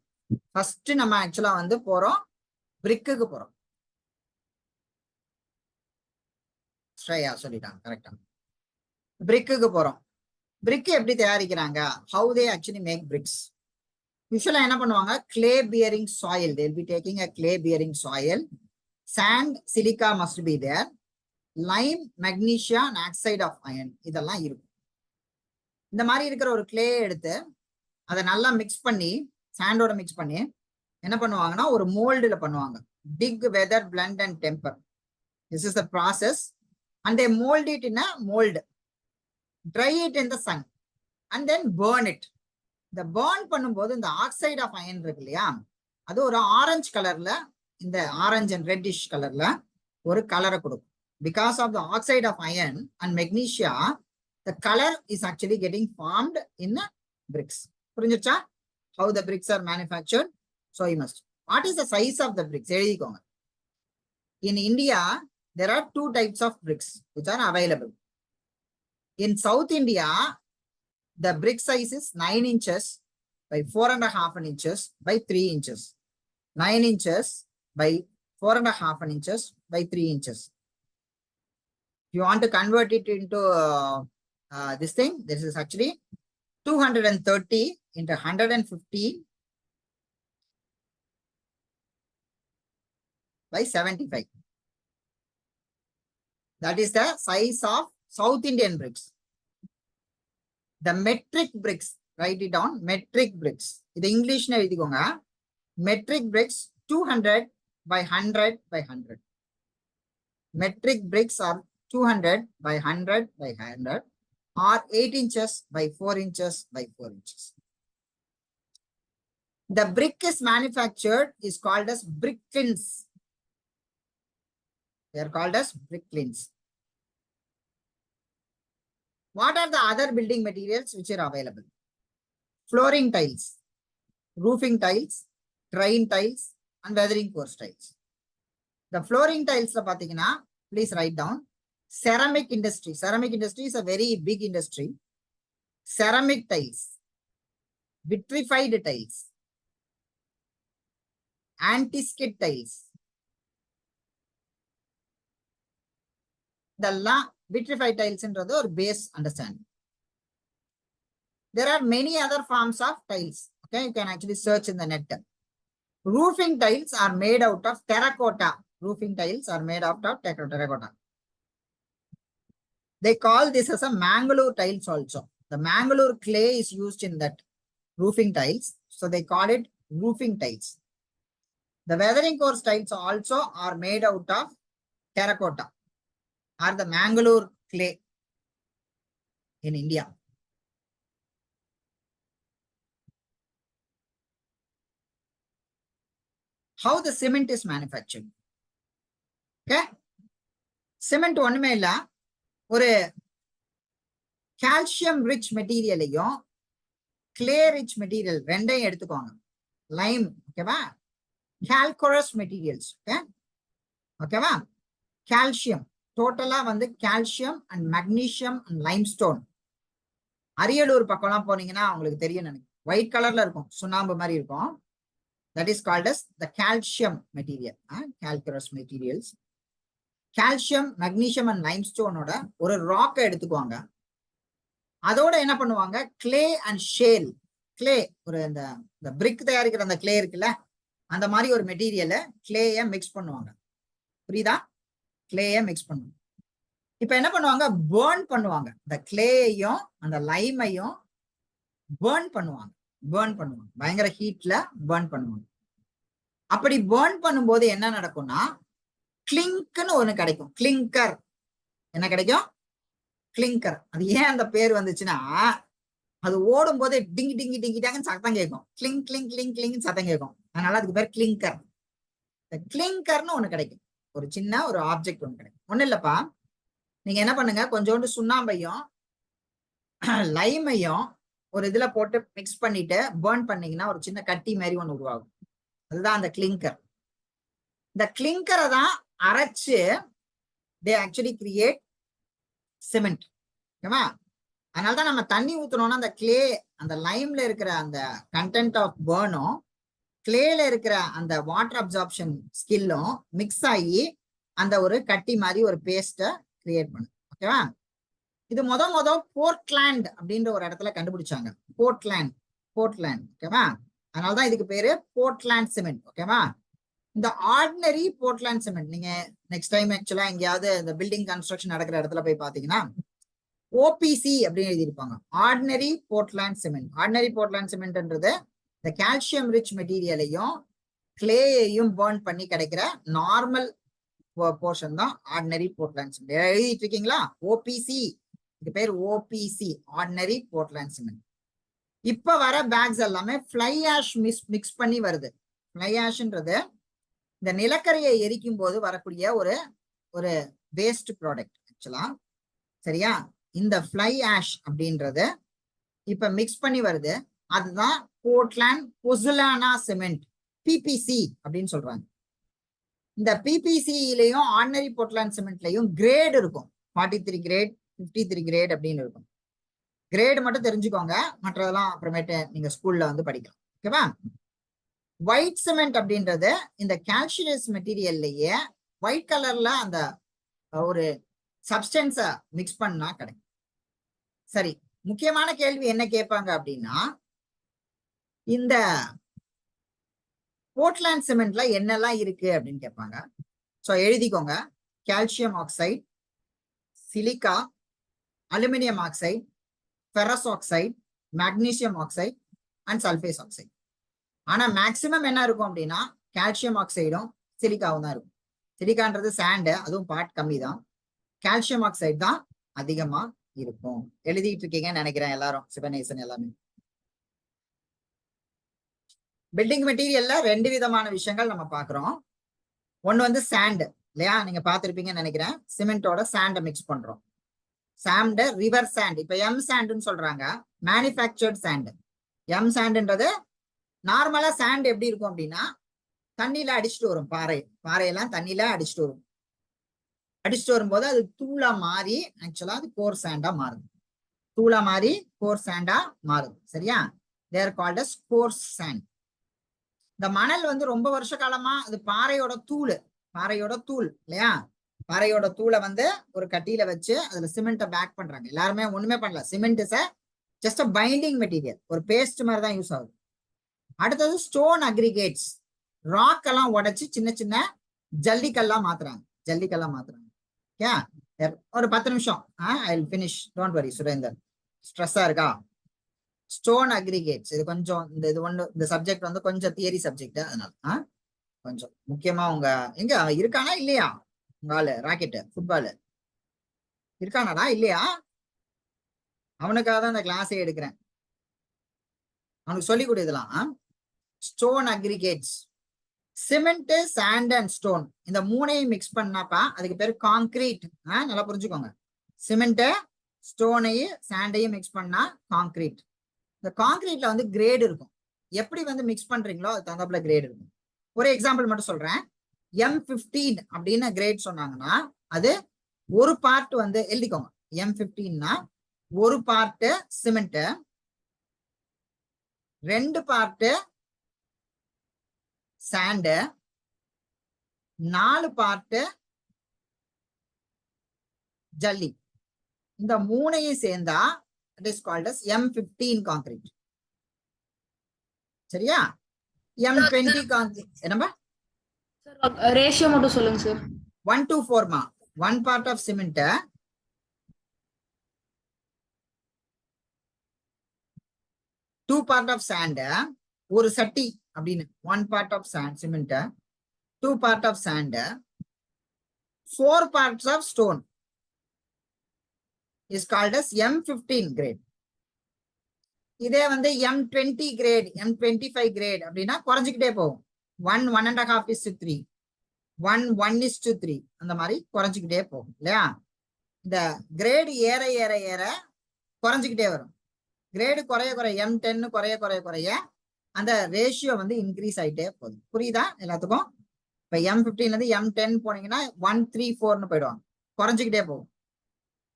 ஃபர்ஸ்ட் நம்ம ஆக்சுவலா வந்து போறோம் பிரிக்குக்கு போறோம். ஸ்ரேயா சொல்லிட்டாங்க கரெக்டா. பிரிக்குக்கு போறோம். பிரிக் எப்படி தயாரிக்கிறாங்க? How they actually make bricks? யூசுவலா என்ன பண்ணுவாங்க, clay bearing soil. they will be taking a clay bearing soil, sand, silica must be there, lime, magnesia and oxide of iron இதெல்லாம் இருக்கும். இந்த மாதிரி இருக்கிற ஒரு கிளே எடுத்து அதை நல்லா மிக்ஸ் பண்ணி, சாண்டோட மிக்ஸ் பண்ணி என்ன பண்ணுவாங்கன்னா ஒரு மோல்டுல பண்ணுவாங்க. dig, weather, blend and temper. This is the process and they mold it in a mold, dry it in the sun and then burn it. இந்த burn பண்ணும்போது இந்த ஆக்சைடு ஆஃப் அயன் இருக்கு இல்லையா, அது ஒரு ஆரஞ்சு கலர்ல, இந்த ஆரஞ்சு அண்ட் ரெட்டிஷ் கலர்ல ஒரு கலரை கொடுக்கும். Because of the oxide of iron and magnesia, the color is actually getting formed in bricks. புரிஞ்சுச்சா? How the bricks are manufactured? So you must. What is the size of the bricks? எழுதிக்கோங்க. In India, there are two types of bricks which are available. In South India, the brick size is 9 inches by 4.5 inches by 3 inches. 9 inches by 4.5 inches by 3 inches. If you want to convert it into this thing, this is actually 230 into 150 by 75. That is the size of South Indian bricks. The metric bricks, write it down, metric bricks. இது இங்கிலீஷ்னு எழுதிக்கோங்க. Metric bricks 200 by 100 by 100. Metric bricks are 200 by 100 by 100 or 8 inches by 4 inches by 4 inches. The brick is manufactured is called as bricklins. They are called as bricklins. What are the other building materials which are available? Flooring tiles, roofing tiles, drain tiles, and weathering course tiles. The flooring tiles, please write down. Ceramic industry. Ceramic industry is a very big industry. Ceramic tiles, vitrified tiles, anti-skid tiles. The vitrified tiles or base understanding. There are many other forms of tiles. Okay, you can actually search in the net. Roofing tiles are made out of terracotta. Roofing tiles are made out of terracotta. They call this as a Mangalore tiles also. The Mangalore clay is used in that roofing tiles. So they call it roofing tiles. The weathering course tiles also are made out of terracotta or the Mangalore clay in India. How the cement is manufactured? Okay, cement ஒண்ணுமே இல்ல, ஒரு calcium rich மெட்டீரியலையும் clay rich material ரெண்டையும் எடுத்துக்கோங்க. Lime, ஓகேவா? calcareous materials, ஓகேவா? calcium டோட்டலா வந்து calcium and magnesium and limestone. Ariyalur பக்கம்லாம் போனீங்கன்னா உங்களுக்கு தெரியும் நினைக்கிறேன், ஒயிட் கலர்ல இருக்கும், சுண்ணாம்பு மாதிரி இருக்கும். That is called as the calcium material, calcareous materials. Calcium, magnesium and limestone ஓட ஒரு ராக் எடுத்துக்குவாங்க. அதோட என்ன பண்ணுவாங்க, clay and shale. clay ஒரு இந்த brick தயாரிக்கிற அந்த clay இருக்குல்ல, அந்த மாதிரி ஒரு மெட்டீரியலை clay-ய மிக்ஸ் பண்ணுவாங்க. புரியுதா? clay-ய மிக்ஸ் பண்ணுவாங்க. இப்ப என்ன பண்ணுவாங்க, burn பண்ணுவாங்க. இந்த clay-யையும் அந்த லைமையும் burn பண்ணுவாங்க. பயங்கர ஹீட்ல burn பண்ணுவாங்க. அப்படி burn பண்ணும்போது என்ன நடக்கும்னா, கிளிங்க்னு ஒண்ணு கிடைக்கும். கிளிங்கர் என்ன கிடைக்கும்? கிளிங்கர். அது ஏன் அந்த பேர் வந்துச்சுன்னா, அது ஓடும் போது டிங்கி டிங்கி டிங்கி டாங்கன்னு சத்தம் கேட்கும். கிளிங் கிளிங் கிளிங் கிளிங் சத்தம் கேட்கும். அதனால அதுக்கு பேர் கிளிங்கர். இந்த கிளிங்கர்னு ஒண்ணு கிடைக்கும், ஒரு சின்ன ஒரு ஆப்ஜெக்ட் ஒண்ணு கிடைக்கும். ஒண்ணு இல்லப்பா, நீங்க என்ன பண்ணுங்க, கொஞ்சோண்டு சுண்ணாம்பையும் லைமையும் ஒரு இதுல போட்டு மிக்ஸ் பண்ணிட்டு burn பண்ணீங்கன்னா ஒரு சின்ன கட்டி மாதிரி ஒண்ணு உருவாகும். அதுதான் அந்த கிளிங்கர். இந்த கிளிங்கரை தான் அரைச்சு they actually create cement. ஓகேவா? அதனாலதான் நம்ம தண்ணி ஊத்தணும்னா அந்த கிளே, அந்த லைம்ல இருக்கிற அந்த கண்டென்ட் ஆஃப் பர்னும் கிளேல இருக்கிற அந்த வாட்டர் அப்சார்ப்ஷன் ஸ்கில்லும் மிக்ஸ் ஆகி அந்த ஒரு கட்டி மாதிரி ஒரு பேஸ்ட கிரியேட் பண்ணும். ஓகேவா? இது முத போர்ட்லாண்ட் அப்படின்ற ஒரு இடத்துல கண்டுபிடிச்சாங்க. போர்ட்லாண்ட். ஓகேவா? அதனாலதான் இதுக்கு பேரு போர்ட்லாண்ட் சிமெண்ட். ஓகேவா? இந்த ஆர்டினரி போர்ட்லாண்ட் சிமெண்ட் நீங்க நெக்ஸ்ட் டைம் ஆக்சுவலா எங்கேயாவது இந்த பில்டிங் கன்ஸ்ட்ரக்ஷன் நடக்கிற இடத்துல போய் பாத்தீங்கன்னா ஓபிசி அப்படின்னு எழுதியிருப்பாங்க, ordinary Portland cement. Ordinary Portland சிமெண்ட்ன்றது இந்த கால்சியம் ரிச் மெட்டீரியலையும் கிளேயையும் பர்ன் பண்ணி கிடைக்கிற நார்மல் போர்ஷன் தான் ஆர்டினரி போர்ட்லாண்ட் சிமெண்ட். எழுதிட்டு இருக்கீங்களா? ஓபிசி, இது பேர் ஓபிசி, ஆர்டினரி போர்ட்லாண்ட் சிமெண்ட். இப்ப வர பேக்ஸ் எல்லாமே ஃப்ளை ஆஷ் மிக்ஸ் பண்ணி வருது. ஃப்ளை ஆஷ்ன்றது இந்த நிலக்கரியை எரிக்கும் போது வரக்கூடிய ஒரு வேஸ்ட் ப்ராடக்ட் ஆக்சுவலா. சரியா? இந்த ஃப்ளை ஆஷ் அப்படின்றது இப்ப மிக்ஸ் பண்ணி வருது. அதுதான் போர்ட்லாண்ட் பொசுலானா சிமெண்ட், பிபிசி அப்படின்னு சொல்றாங்க. இந்த பிபிசிலையும் ஆர்டினரி போர்ட்லாண்ட் சிமெண்ட்லயும் கிரேட் இருக்கும். 43 கிரேட், 53 கிரேட் அப்படின்னு இருக்கும். கிரேட் மட்டும் தெரிஞ்சுக்கோங்க, மற்றதெல்லாம் அப்புறமேட்டு நீங்க ஸ்கூல்ல வந்து படிக்கலாம். ஓகேவா? ஒயிட் சிமெண்ட் அப்படின்றது இந்த கால்சியஸ் மெட்டீரியல்லையே ஒயிட் கலர்ல அந்த ஒரு சப்ஸ்டன்ஸ மிக்ஸ் பண்ணா கிடைக்கும். சரி, முக்கியமான கேள்வி என்ன கேட்பாங்க அப்படின்னா, இந்த போர்ட்லாண்ட் சிமெண்ட்ல என்னெல்லாம் இருக்கு அப்படின்னு கேட்பாங்க. ஸோ எழுதிக்கோங்க, calcium oxide, silica, aluminium oxide, ferrous oxide, magnesium oxide and sulphur oxide. ஆனா மேக்சிமம் என்ன இருக்கும் அப்படின்னா கால்சியம் ஆக்சைடும் சிலிக்காவும் தான் இருக்கும். சிலிக்கான்றது சாண்டு, அதுவும் பார்ட் கம்மி தான். கால்சியம் ஆக்சைடு தான் அதிகமா இருக்கும். எழுதிட்டு இருக்கீங்கன்னு நினைக்கிறேன் எல்லாரும், சிவநேசன் எல்லாமே. பில்டிங் மெட்டீரியல்ல 2 விதமான விஷயங்கள் நம்ம பாக்குறோம். ஒன்னு வந்து சாண்ட் இல்லையா, நீங்க பாத்திருப்பீங்கன்னு நினைக்கிறேன். சிமெண்டோட சாண்டை மிக்ஸ் பண்றோம். Sand river sand. இப்ப எம் சாண்ட்னு சொல்றாங்க, மேனுஃபேக்சர்ட் சாண்ட். எம் சாண்ட்ன்றது நார்மலா சாண்ட் எப்படி இருக்கும் அப்படின்னா தண்ணியில அடிச்சுட்டு வரும். பாறையெல்லாம் தண்ணியில அடிச்சுட்டு வரும். அடிச்சுட்டு வரும்போது அது தூளா மாறி ஆக்சுவலா அது கோர் சாண்டா மாறுது. தூளா மாறி கோர் சாண்டா மாறுது. சரியா? they are called as coarse sand. இந்த மணல் வந்து ரொம்ப வருஷ காலமா அது பாறையோட தூள் இல்லையா? பாறையோட தூளை வந்து ஒரு கட்டியில வச்சு அதுல சிமெண்ட்டை பேக் பண்றாங்க. எல்லாருமே ஒண்ணுமே பண்ணல. Cement is just a binding material, ஒரு பேஸ்ட் மாதிரி தான் யூஸ் ஆகுது. அடுத்தது ஸ்டோன் அக்ரிகேட்ஸ். ராக் எல்லாம் உடைச்சு சின்ன சின்ன ஜல்லிக்கல்லா மாத்துறாங்க. ஒரு 10 நிமிஷம். I will finish, don't worry Surender. ஸ்ட்ரெஸ்ஸா இருக்கா? ஸ்டோன் அக்ரிகேட்ஸ் இது கொஞ்சம் இந்த சப்ஜெக்ட் வந்து கொஞ்சம் தியரி சப்ஜெக்ட். அதனால கொஞ்சம் முக்கியமா உங்க எங்க இருக்கானா இல்லையா? உங்க ஆளு ராக்கெட் ஃபுட்பால் இருக்கானாடா இல்லையா? அவனுக்காக தான் இந்த கிளாஸே எடுக்கிறேன். அவனுக்கு சொல்லி கொடு இதெல்லாம். Stone aggregates, cement, sand and stone, இந்த மூணையும் மிக்ஸ் பண்ணாப்பா அதுக்கு பேர் கான்கிரீட். நல்லா புரிஞ்சுக்கோங்க. சிமெண்ட், ஸ்டோனையும் சாண்டையும் மிக்ஸ் பண்ணா கான்கிரீட். இந்த கான்கிரீட்ல வந்து கிரேட் இருக்கும். எப்படி வந்து மிக்ஸ் பண்றீங்களோ அது தகுந்தாப்புல கிரேட் இருக்கும். ஒரு எக்ஸாம்பிள் மட்டும் சொல்றேன். M15 அப்படின்னு கிரேட் சொன்னாங்கன்னா அது ஒரு பார்ட் வந்து எழுதிக்கோங்க. M15னா ஒரு part cement, 2 part sand, 4 part ஜல்லி. இந்த மூணையும் சேர்ந்தா it is called as M15 concrete. சரியா? M20 concrete என்னமா? சார் ரேஷியோ மட்டும் சொல்லுங்க சார். 1:4 மா. 1 part of cement, 2 part of sand, ஒரு சட்டி அப்படின்னு 1 part of sand cement, 2 part of sand, 4 parts of stone is called as M15 grade. இதே வந்து M20 கிரேட், M25 கிரேட் அப்படின்னா குறைஞ்சிக்கிட்டே போகும். 1, 1.5:3, 1:3 அந்த மாதிரி குறைஞ்சிக்கிட்டே போகும் இல்லையா? இந்த கிரேடு ஏற ஏற ஏற குறைஞ்சிக்கிட்டே வரும். கிரேடு குறைய M10 குறைய அந்த ரேஷியோ வந்து இன்க்ரீஸ் ஆகிட்டே போகுது. புரியுதா எல்லாத்துக்கும்? இப்ப M15 இருந்து M10 போனீங்கன்னா 1:3:4 போயிடுவாங்க, குறைஞ்சிக்கிட்டே போகும்.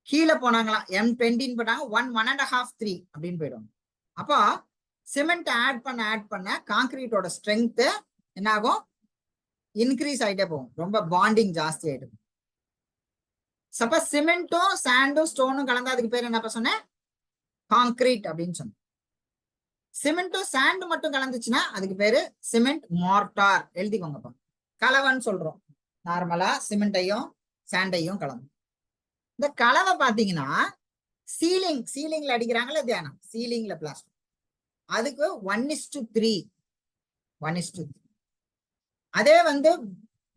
கீழே போனாங்களா M20 போட்டாங்க 1.5:3 அப்படின்னு போயிடுவாங்க. அப்போ சிமெண்ட் ஆட் பண்ண கான்கிரீட்டோட ஸ்ட்ரென்த் என்ன ஆகும்? இன்க்ரீஸ் ஆகிட்டே போகும். ரொம்ப பாண்டிங் ஜாஸ்தி ஆயிடும். சப்போஸ் சிமெண்ட்டும் சாண்டும் ஸ்டோனும் கலந்தா அதுக்கு பேர் என்ன சொன்னேன்? கான்கிரீட் அப்படின்னு சொன்னேன். சிமெண்ட்டும் சாண்ட் மட்டும் கலந்துச்சுன்னா அதுக்கு பேரு சிமெண்ட் மார்டார். எழுதிக்கோங்கப்பா. கலவைன்னு சொல்றோம். நார்மலா சிமெண்ட்டையும் சாண்டையும் கலந்து. இந்த கலவை பாத்தீங்கன்னா சீலிங்ல அடிக்கிறாங்கல்ல தியானம், சீலிங்ல பிளாஸ்டர், அதுக்கு 1:3. அதே வந்து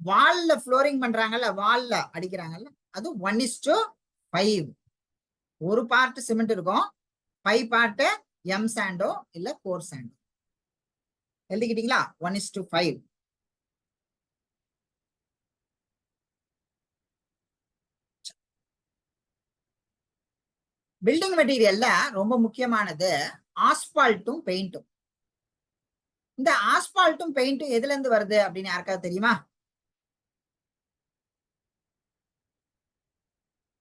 வால்ல ஃப்ளோரிங் பண்றாங்கல்ல, வால்ல அடிக்கிறாங்கல்ல, அது 1:5. ஒரு பார்ட் சிமெண்ட் இருக்கும், 5 பார்ட் எம் சாண்டோ இல்ல கோர் சாண்டோ. எழுதிக்கிட்டீங்களா? 1:5. பில்டிங் மெட்டீரியல்ல ரொம்ப முக்கியமானது ஆஸ்பால்ட்டும் பெயிண்டும். இந்த ஆஸ்பால்ட்டும் பெயிண்டும் எதுல இருந்து வருது அப்படின்னு யாருக்காவது தெரியுமா?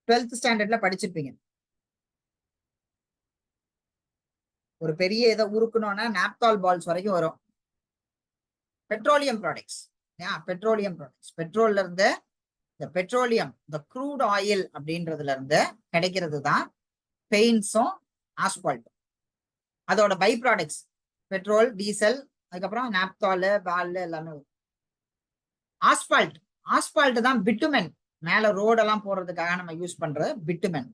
12th ஸ்டாண்டர்ட்ல படிச்சிருப்பீங்க. ஒரு பெரிய இதை உருக்கணும்னா நாப்தால் பால்ஸ் வரைக்கும் வரும். பெட்ரோலியம் ப்ராடக்ட்ஸ், பெட்ரோல்ல இருந்து இந்த பெட்ரோலியம், இந்த க்ரூட் ஆயில் அப்படின்றதுல இருந்து கிடைக்கிறது தான் பெயிண்ட்ஸும் ஆஸ்பால்ட்டும். அதோட பை ப்ராடக்ட்ஸ் பெட்ரோல், டீசல், அதுக்கப்புறம் நாப்தால், பால் எல்லாமே வரும். ஆஸ்பால்ட் தான் பிட்டுமென். மேல ரோடெல்லாம் போடுறதுக்காக நம்ம யூஸ் பண்ற bitumen.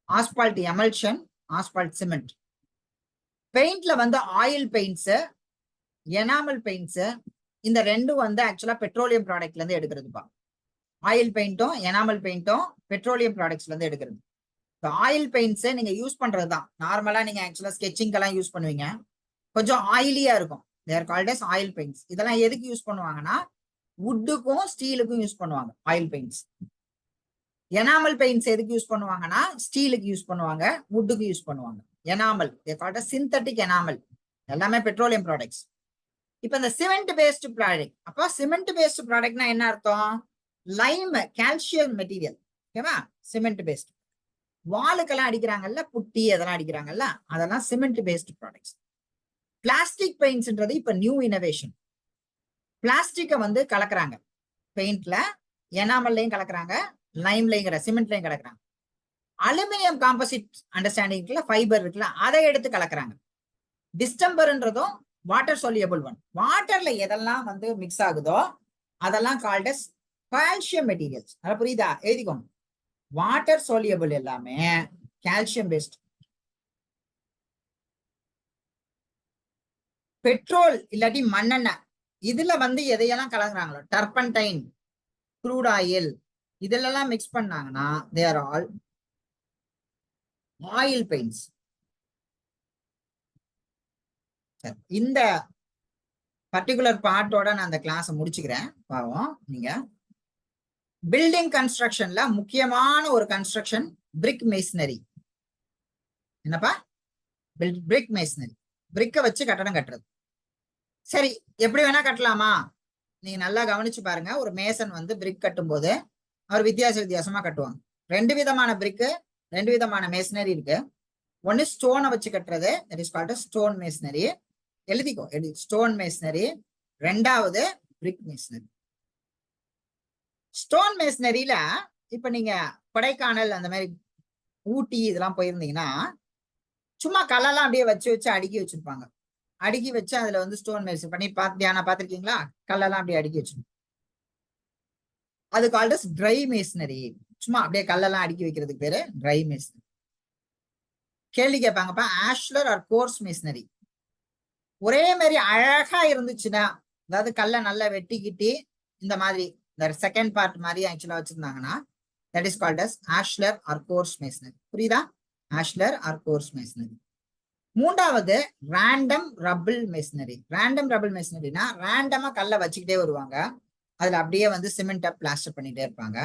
Asphalt emulsion, asphalt cement. பெயிண்ட்ல வந்து ஆயில் பெயிண்ட்ஸ், எனாமல் பெயிண்ட்ஸ், இந்த ரெண்டும் வந்து ஆக்சுவலா பெட்ரோலியம் ப்ராடக்ட்ல இருந்து எடுக்கிறதுப்பா. ஆயில் பெயிண்ட்டும் எனாமல் பெயிண்ட்டும் பெட்ரோலியம் ப்ராடக்ட்ஸ்ல இருந்து எடுக்கிறது. ஆயில் பெயிண்ட்ஸ் நீங்க யூஸ் பண்றதுதான். நார்மலா நீங்க ஆக்சுவலா ஸ்கெட்சிங்கெல்லாம் யூஸ் பண்ணுவீங்க, கொஞ்சம் ஆயிலியா இருக்கும். தேர் கால்ட் அஸ் ஆயில் பெயிண்ட்ஸ். இதெல்லாம் எதுக்கு யூஸ் பண்ணுவாங்கன்னா வுட்டுக்கும் ஸ்டீலுக்கும் யூஸ் பண்ணுவாங்க ஆயில் பெயிண்ட்ஸ். எனாமல் பெயிண்ட்ஸ் எதுக்கு யூஸ் பண்ணுவாங்கன்னா ஸ்டீலுக்கு யூஸ் பண்ணுவாங்க, வுட்டுக்கு யூஸ் பண்ணுவாங்க. எனாமல் சிந்தட்டிக் எனாமல் எல்லாமே பெட்ரோலியம் ப்ராடக்ட்ஸ். இப்ப இந்த சிமெண்ட் பேஸ்ட் ப்ராடக்ட், அப்ப சிமெண்ட் பேஸ்ட் ப்ராடக்ட்னா என்ன அர்த்தம்? லைம் கால்சியம் மெட்டீரியல், ஓகேவா? சிமெண்ட் பேஸ்ட் வாலுக்கெல்லாம் அடிக்கிறாங்கல்ல, புட்டி அதெல்லாம் அடிக்கிறாங்கல்ல, அதெல்லாம் சிமெண்ட் பேஸ்ட் ப்ராடக்ட்ஸ். பிளாஸ்டிக் பெயிண்ட்ஸ்ன்றது இப்ப நியூ இனோவேஷன். பிளாஸ்டிக்கை வந்து கலக்குறாங்க பெயிண்ட்ல, எனாமல்லையும் கலக்குறாங்க, லைம்லையும் சிமெண்ட்லையும் கலக்குறாங்க. அலுமினியம் காம்போசிட் அண்டர்ஸ்டாண்டிங் இருக்குல்ல, ஃபைபர் இருக்குல்ல, அதை எடுத்து கலக்குறாங்க. டிஸ்டம்பர்ன்றதும் வாட்டர் soluble ஒன். வாட்டர்ல எதெல்லாம் வந்து மிக்ஸ் ஆகுதோ அதெல்லாம் கால்ட் அஸ் கால்சியம் மெட்டீரியல்ஸ். அத புரியுதா? எழுதிக்கோங்க. வாட்டர் soluble எல்லாமே கால்சியம் பேஸ்ட். பெட்ரோல் இல்லாட்டி மண்ணெண்ணெய் இதுல வந்து எதையெல்லாம் கலக்குறாங்களோ, டர்பன்டைன், க்ரூட் ஆயில், இதெல்லாம் மிக்ஸ் பண்ணாங்கன்னா they are all oil paints. இந்த பர்டிகுலர் பார்ட்டோட நான் அந்த கிளாஸ் முடிச்சுக்கிறேன். பாவம் நீங்க பில்டிங் கன்ஸ்ட்ரக்ஷன்ல முக்கியமான ஒரு கன்ஸ்ட்ரக்ஷன் பிரிக் மேசனரி. என்னப்பா? பிரிக் மேசனரி. பிரிக்கை வச்சு கட்டடம் கட்டுறது. சரி, எப்படி வேணா கட்டலாமா? நீங்க நல்லா கவனிச்சு பாருங்க. ஒரு மேசன் வந்து பிரிக் கட்டும் போது அவர் வித்தியாசமா கட்டுவாங்க. ரெண்டு விதமான பிரிக்கு, ரெண்டு விதமான மேசனரி இருக்கு. ஒன்னு ஸ்டோனை வச்சு கட்டுறது, that is called stone masonry. எழுதிக்கோ, ஸ்டோன் மேசனரி. ரெண்டாவது பிரிக் மேசனரி. ஸ்டோன் மேசனரியில இப்ப நீங்க கொடைக்கானல் அந்த மாதிரி ஊட்டி இதெல்லாம் போயிருந்தீங்கன்னா சும்மா கல்லெல்லாம் அப்படியே வச்சு அடுக்கி வச்சிருப்பாங்க. அடுக்கி வச்சு அதுல வந்து ஸ்டோன் மேசன் பண்ணி பாத்திருக்கீங்களா? கல்லெல்லாம் அப்படியே அடுக்கி வச்சிருப்பாங்க. அது கால்ட் ட்ரை மேசனரி. சும்மா அப்படியே கல்லெல்லாம் அடுக்கி வைக்கிறதுக்கு பேரு ட்ரை மேசனரி. கேள்வி கேட்பாங்கப்பா, ஆஷ்லர் ஆர் கோர்ஸ் மேசனரி. ஒரே மாதிரி அழகா இருந்துச்சுன்னா, அதாவது கல்லை நல்லா வெட்டிக்கிட்டி இந்த மாதிரி இந்த செகண்ட் பார்ட் மாதிரி ஆக்சுவலா வச்சிருந்தாங்கன்னா that is called as ashlar or course masonry. புரியுதா? Ashlar or course masonry. மூன்றாவது random rubble masonry. Random rubble மேசனரினா ரேண்டமா கல்லை வச்சுக்கிட்டே வருவாங்க, அதுல அப்படியே வந்து சிமெண்ட்டை பிளாஸ்டர் பண்ணிட்டே இருப்பாங்க.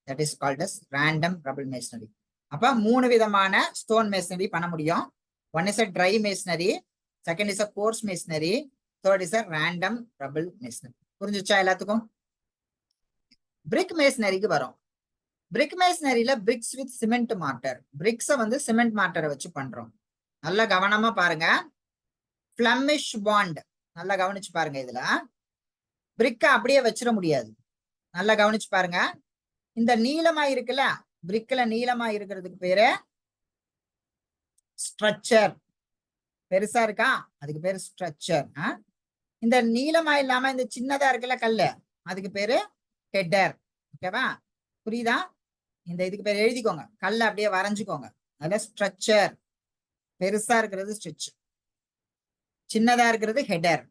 That is called as random rubble masonry. அப்ப மூணு விதமான ஸ்டோன் மேசனரி பண்ண முடியும். One is a dry masonry, second is a coarse masonry, third is a random rubble masonry. புரிஞ்சுச்சா எல்லாத்துக்கும்? பிரிக் மேசனரிக்கு வரும். பிரிக் மேசனரியில பிரிக்ஸ் வித் சிமெண்ட் மார்டர். பிரிக்ஸை வந்து சிமெண்ட் மார்டரை வச்சு பண்றோம். நல்லா கவனமா பாருங்க. பிளமிஷ் பாண்ட் நல்லா கவனிச்சு பாருங்க. இதுல பிரிக்கை அப்படியே வச்சிட முடியாது. நல்லா கவனிச்சு பாருங்க. இந்த நீளமா இருக்குல்ல, பிரிக்ல நீளமா இருக்கிறதுக்கு பேரு ஸ்ட்ரக்சர். பெருசா இருக்கா, அதுக்கு பேரு ஸ்ட்ரக்சர். இந்த நீளமா இல்லாம இந்த சின்னதா இருக்குல்ல கல்லு, அதுக்கு பேரு ஹெட்டர். ஓகேவா? புரியுதா? இந்த இதுக்கு பேர் எழுதிக்கோங்க, கல்ல அப்படியே வரைஞ்சுக்கோங்க. அதுல ஸ்ட்ரக்சர், பெருசா இருக்கிறது ஸ்ட்ரக்சர், சின்னதா இருக்கிறது ஹெட்டர்.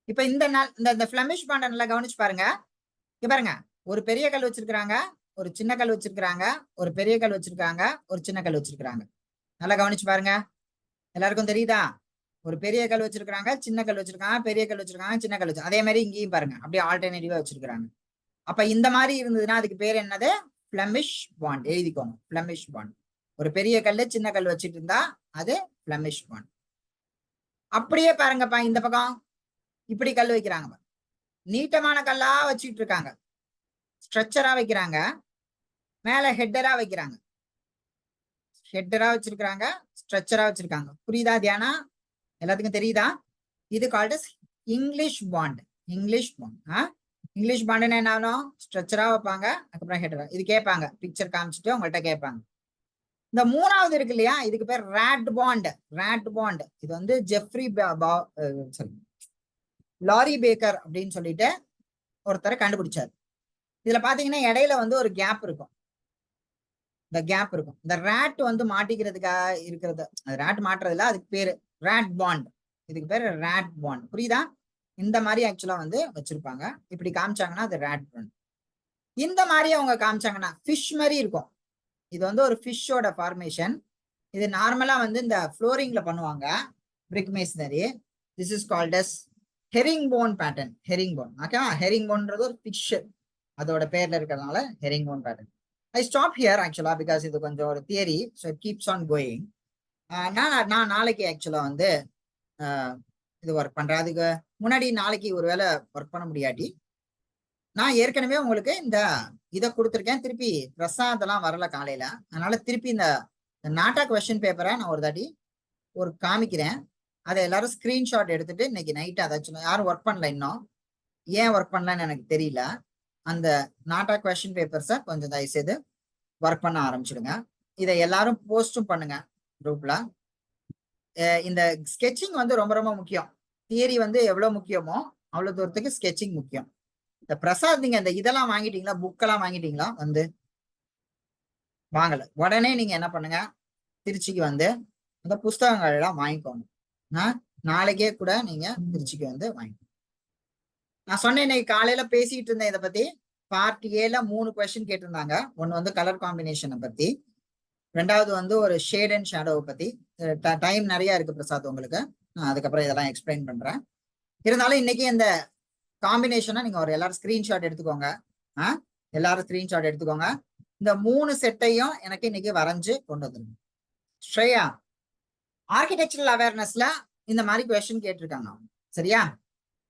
இப்ப இந்த பிளமிஷ் பாண்டை நல்லா கவனிச்சு பாருங்க. இங்க பாருங்க, ஒரு பெரிய கல் வச்சிருக்கிறாங்க, ஒரு சின்ன கல் வச்சிருக்கிறாங்க, ஒரு பெரிய கல் வச்சிருக்காங்க, ஒரு சின்ன கல் வச்சிருக்காங்க. நல்லா கவனிச்சு பாருங்க. எல்லாருக்கும் தெரியுதா? ஒரு பெரிய கல் வச்சிருக்காங்க, சின்ன கல் வச்சிருக்காங்க, பெரிய கல் வச்சிருக்காங்க, சின்ன கல் வச்சு அதே மாதிரி இங்கேயும் பாருங்க, அப்படியே ஆல்டர்னேட்டிவா வச்சிருக்காங்க. அப்ப இந்த மாதிரி இருந்ததுன்னா அதுக்கு பேர் என்னது? Blemish bond. எழுதிக்கோங்க, பிளமிஷ் பாண்ட். ஒரு பெரிய கல்லு சின்ன கல் வச்சுட்டு இருந்தா அது பிளமிஷ் பாண்ட். அப்படியே பாருங்கப்பா, இந்த பக்கம் இப்படி கல் வைக்கிறாங்க, நீட்டமான கல்லா வச்சுட்டு இருக்காங்க, ஸ்ட்ரக்சரா வைக்கிறாங்க, மேல ஹெட்டரா வைக்கிறாங்க, ஹெட்டரா வச்சிருக்காங்க, ஸ்ட்ரக்சரா வச்சிருக்காங்க. புரியுதா தியானா? எல்லாத்துக்கும் தெரியுதா? இது called as English bond. English bond. English bond என்ன ஆகும்? ஸ்ட்ரக்சரா வைப்பாங்க, அதுக்கப்புறம் ஹெட்டரா. இது கேட்பாங்க, பிக்சர் காமிச்சிட்டு உங்கள்கிட்ட கேட்பாங்க. இந்த மூணாவது இருக்கு இல்லையா, இதுக்கு பேர் ராட் பாண்ட். ராட் பாண்ட் இது வந்து ஜெஃப்ரி லாரி பேக்கர் அப்படின்னு சொல்லிட்டு ஒருத்தர் கண்டுபிடிச்சாரு. இதுல பாத்தீங்கன்னா இடையில வந்து ஒரு கேப் இருக்கும். இந்த கேப் இருக்கும். இந்த ராட் வந்து மாட்டிக்கிறதுக்காக இருக்கிறது, ராட் மாட்டுறதுல அதுக்கு பேரு ராட் பாண்ட். இதுக்கு பேரு ராட் பாண்ட். புரியுதா? இந்த மாதிரி ஆக்சுவலா வந்து வச்சிருப்பாங்க. இப்படி காமிச்சாங்கன்னா அது ராட் பாண்ட். இந்த மாதிரி அவங்க காமிச்சாங்கன்னா ஃபிஷ் மாதிரி இருக்கும். இது வந்து ஒரு ஃபிஷ்ஷோட ஃபார்மேஷன். இது நார்மலா வந்து இந்த ஃப்ளோரிங்ல பண்ணுவாங்க, brick masonry. This is called as herring bone pattern. Herring bone. ஓகேவா? ஹெரிங் போன்றது ஒரு ஃபிஷ். அதோட பேர்ல இருக்கிறதுனால herringbone pattern. I stop here ஆக்சுவலா பிகாஸ் இது கொஞ்சம் ஒரு theory, so it keeps on going. நான் நாளைக்கு ஆக்சுவலா வந்து இது ஒர்க் பண்றேன். அதுக்கு முன்னாடி நாளைக்கு ஒருவேளை ஒர்க் பண்ண முடியாட்டி நான் ஏற்கனவே உங்களுக்கு இதை கொடுத்துருக்கேன். திருப்பி பிரசாத் எல்லாம் வரல காலையில, அதனால திருப்பி இந்த நாட்டா கொஸ்டின் பேப்பரை நான் ஒரு தாட்டி காமிக்கிறேன். அதை எல்லாரும் ஸ்கிரீன்ஷாட் எடுத்துட்டு இன்னைக்கு நைட் அதாச்சும் யாரும் ஒர்க் பண்ணல, இன்னும் ஏன் ஒர்க் பண்ணலன்னு எனக்கு தெரியல. அந்த நாட்டா கொஸ்டின் பேப்பர்ஸை கொஞ்சம் தயவு செய்து ஒர்க் பண்ண ஆரம்பிச்சிடுங்க. இதை எல்லாரும் போஸ்டும் பண்ணுங்க குரூப்ல. இந்த ஸ்கெட்சிங் வந்து ரொம்ப ரொம்ப முக்கியம். தியரி வந்து எவ்வளவு முக்கியமோ அவ்வளவு தூரத்துக்கு ஸ்கெட்சிங் முக்கியம். இந்த பிரசாத் நீங்க இந்த இதெல்லாம் வாங்கிட்டீங்களா, புக்கெல்லாம் வாங்கிட்டீங்களா? வந்து வாங்கல உடனே நீங்க என்ன பண்ணுங்க, திருச்சிக்கு வந்து அந்த புஸ்தகங்கள் எல்லாம் வாங்கிக்கோங்க. நாளைக்கே கூட நீங்க திருச்சிக்கு வந்து வாங்கிக்கோங்க. நான் சொன்னேன் இன்னைக்கு காலையில பேசிட்டு இருந்தேன் இதை பத்தி. பார்ட் ஏல 3 கொஸ்டின் கேட்டிருந்தாங்க. ஒன்னு வந்து கலர் காம்பினேஷனை பத்தி, ரெண்டாவது வந்து ஒரு ஷேட் அண்ட் ஷேடோவை பத்தி. டைம் நிறைய இருக்கு பிரசாத் உங்களுக்கு, நான் அதுக்கப்புறம் இதெல்லாம் எக்ஸ்பிளைன் பண்றேன். இருந்தாலும் இன்னைக்கு இந்த காம்பினேஷனை நீங்க ஒரு எல்லாரும் ஸ்கிரீன்ஷாட் எடுத்துக்கோங்க. எல்லாரும் ஸ்கிரீன்ஷாட் எடுத்துக்கோங்க. இந்த 3 செட்டையும் எனக்கு இன்னைக்கு வரைஞ்சு கொண்டு வந்துருங்க. ஸ்ரேயா, ஆர்கிடெக்சரல் அவேர்னஸ்ல இந்த மாதிரி கொஸ்டின் கேட்டிருக்காங்க, சரியா?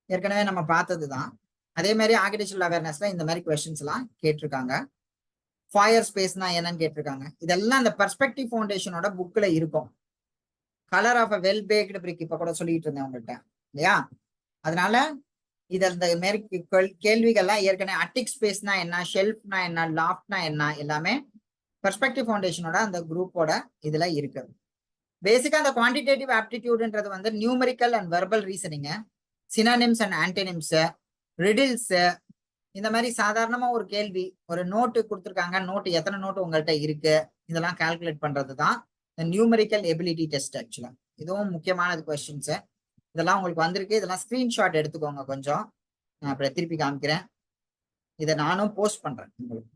ஏற்கனவே நம்ம பார்த்ததுதான். அதே மாதிரி ஆர்கிடெக்சரல் அவேர்னஸ்ல இந்த மாதிரி கொஸ்டின்ஸ் எல்லாம் கேட்டிருக்காங்க. ஃபயர் ஸ்பேஸ்னா என்னன்னு கேட்டிருக்காங்க. இதெல்லாம் இந்த பெர்ஸ்பெக்டிவ் ஃபவுண்டேஷனோட புக்ல இருக்கும். Colour of a well baked brick இப்ப கூட சொல்லிட்டு இருந்தேன் உங்கள்கிட்ட, இல்லையா? அதனால இந்த மாதிரி கேள்விகள்லாம் ஏற்கனவே அட்டிக் ஸ்பேஸ்னா என்ன, ஷெல்ஃப்னா என்ன, லாஃப்ட்னா என்ன, எல்லாமே பெர்ஸ்பெக்டிவ் ஃபவுண்டேஷனோட அந்த குரூப்போட இதுல இருக்கு. பேசிக்கா அந்த குவான்டிடேட்டிவ் ஆப்டிடியூட்ன்றது வந்து numerical and verbal reasoning, synonyms and antonyms, riddles, இந்த மாதிரி சாதாரணமா ஒரு கேள்வி, ஒரு நோட்டு கொடுத்துருக்காங்க, நோட்டு எத்தனை நோட்டு உங்கள்கிட்ட இருக்கு, இதெல்லாம் கால்குலேட் பண்றது தான் நியூமரிக்கல் எபிலிட்டி டெஸ்ட். ஆக்சுவலா இதுவும் முக்கியமானது கொஸ்டின்ஸ். இதெல்லாம் உங்களுக்கு வந்திருக்கு. இதெல்லாம் ஸ்கிரீன்ஷாட் எடுத்துக்கோங்க. கொஞ்சம் நான் அப்புறம் திருப்பி காமிக்கிறேன். இதை நானும் போஸ்ட் பண்றேன் உங்களுக்கு.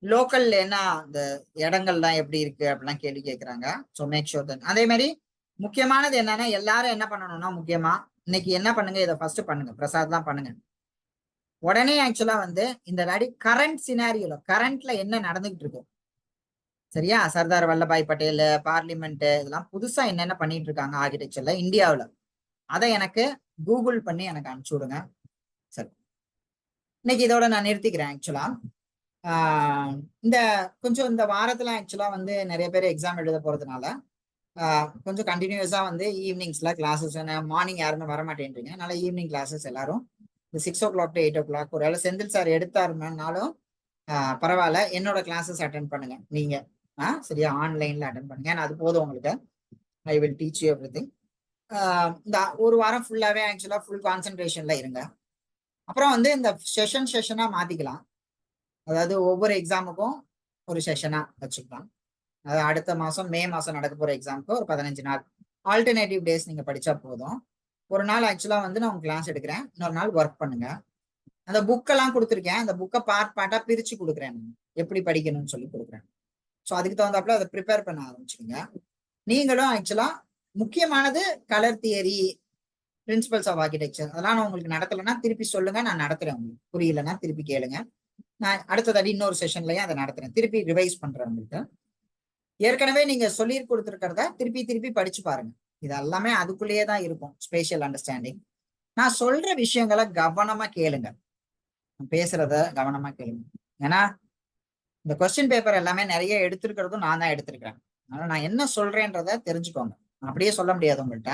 லோக்கல்ல என்ன இந்த இடங்கள்லாம் எப்படி இருக்கு அப்படிலாம் கேள்வி கேட்கறாங்க. So make sure that. அதே மாதிரி முக்கியமானது என்னன்னா, எல்லாரும் என்ன பண்ணணும்னா, முக்கியமா இன்னைக்கு என்ன பண்ணுங்க, இதை ஃபர்ஸ்ட் பண்ணுங்க. பிரசாத் தான் பண்ணுங்க உடனே. ஆக்சுவலா வந்து இந்த வாடி கரண்ட் சினாரியோல கரண்ட்ல என்ன நடந்துகிட்டு இருக்கு, சரியா? சர்தார் வல்லபாய் பட்டேல், பார்லிமெண்ட், இதெல்லாம் புதுசா என்னென்ன பண்ணிட்டு இருக்காங்க ஆர்கிடெக்சர்ல இந்தியாவில், அதை எனக்கு கூகுள் பண்ணி எனக்கு அனுப்பிச்சு விடுங்க. சரி, இன்னைக்கு இதோட நான் நிறுத்திக்கிறேன். ஆக்சுவலா இந்த கொஞ்சம் இந்த வாரத்துல ஆக்சுவலா வந்து நிறைய பேர் எக்ஸாம் எழுத போறதுனால கொஞ்சம் கண்டினியூஸா வந்து ஈவினிங்ஸ்ல கிளாஸஸ், மார்னிங் யாருமே வர மாட்டேன்றீங்க, அதனால ஈவினிங் கிளாஸஸ் எல்லாரும் இந்த 6 o'clock to 8 o'clock. ஒருவேளை செந்தில் சார் எடுத்தாருனாலும் பரவாயில்ல, என்னோட கிளாஸஸ் அட்டென்ட் பண்ணுங்க நீங்க. சரியா? ஆன்லைன்ல அட்டென்ட் பண்ணுங்க, ஏன்னா அது போதும் உங்களுக்கு. I will teach you everything. இந்த ஒரு வாரம் ஃபுல்லாவே ஆக்சுவலா ஃபுல் கான்சென்ட்ரேஷன்ல இருங்க. அப்புறம் வந்து இந்த செஷனா மாத்திக்கலாம். அதாவது ஒவ்வொரு எக்ஸாமுக்கும் ஒரு செஷனா வச்சுக்கலாம். அதாவது அடுத்த மாசம் மே மாசம் நடக்க போற எக்ஸாமுக்கு ஒரு 15 நாள் ஆல்டர்னேட்டிவ் டேஸ் நீங்க படிச்சா போதும். ஒரு நாள் ஆக்சுவலா வந்து நான் கிளாஸ் எடுக்கிறேன், இன்னொரு நாள் ஒர்க் பண்ணுங்க. அந்த புக்கெல்லாம் கொடுத்துருக்கேன், அந்த புக்கை பார்ட்டா பிரிச்சு கொடுக்குறேன், எப்படி படிக்கணும்னு சொல்லி கொடுக்குறேன். ஸோ அதுக்கு தகுந்தாப்புல அதை ப்ரிப்பேர் பண்ண ஆரம்பிச்சுடுங்க. நீங்களும் ஆக்சுவலா முக்கியமானது colour theory, principles of architecture, அதெல்லாம் நான் உங்களுக்கு நடத்தலைன்னா திருப்பி சொல்லுங்க, நான் நடத்துறேன். உங்களுக்கு புரியலன்னா திருப்பி கேளுங்க, நான் அடுத்ததாடி இன்னொரு செஷன்லயும் அதை நடத்துறேன். திருப்பி ரிவைஸ் பண்றேன் உங்களுக்கு. ஏற்கனவே நீங்க சொல்லி கொடுத்துருக்கிறத திருப்பி படிச்சு பாருங்க. இது எல்லாமே அதுக்குள்ளேயே தான் இருக்கும், ஸ்பேஷியல் அண்டர்ஸ்டாண்டிங். நான் சொல்ற விஷயங்களை கவனமா கேளுங்க, பேசுறத கவனமா கேளுங்க. ஏன்னா இந்த கொஸ்டின் பேப்பர் எல்லாமே நிறைய எடுத்திருக்கிறதும் நான் தான் எடுத்திருக்கிறேன். அதனால நான் என்ன சொல்றேன்றத தெரிஞ்சுக்கோங்க. அப்படியே சொல்ல முடியாது உங்கள்கிட்ட.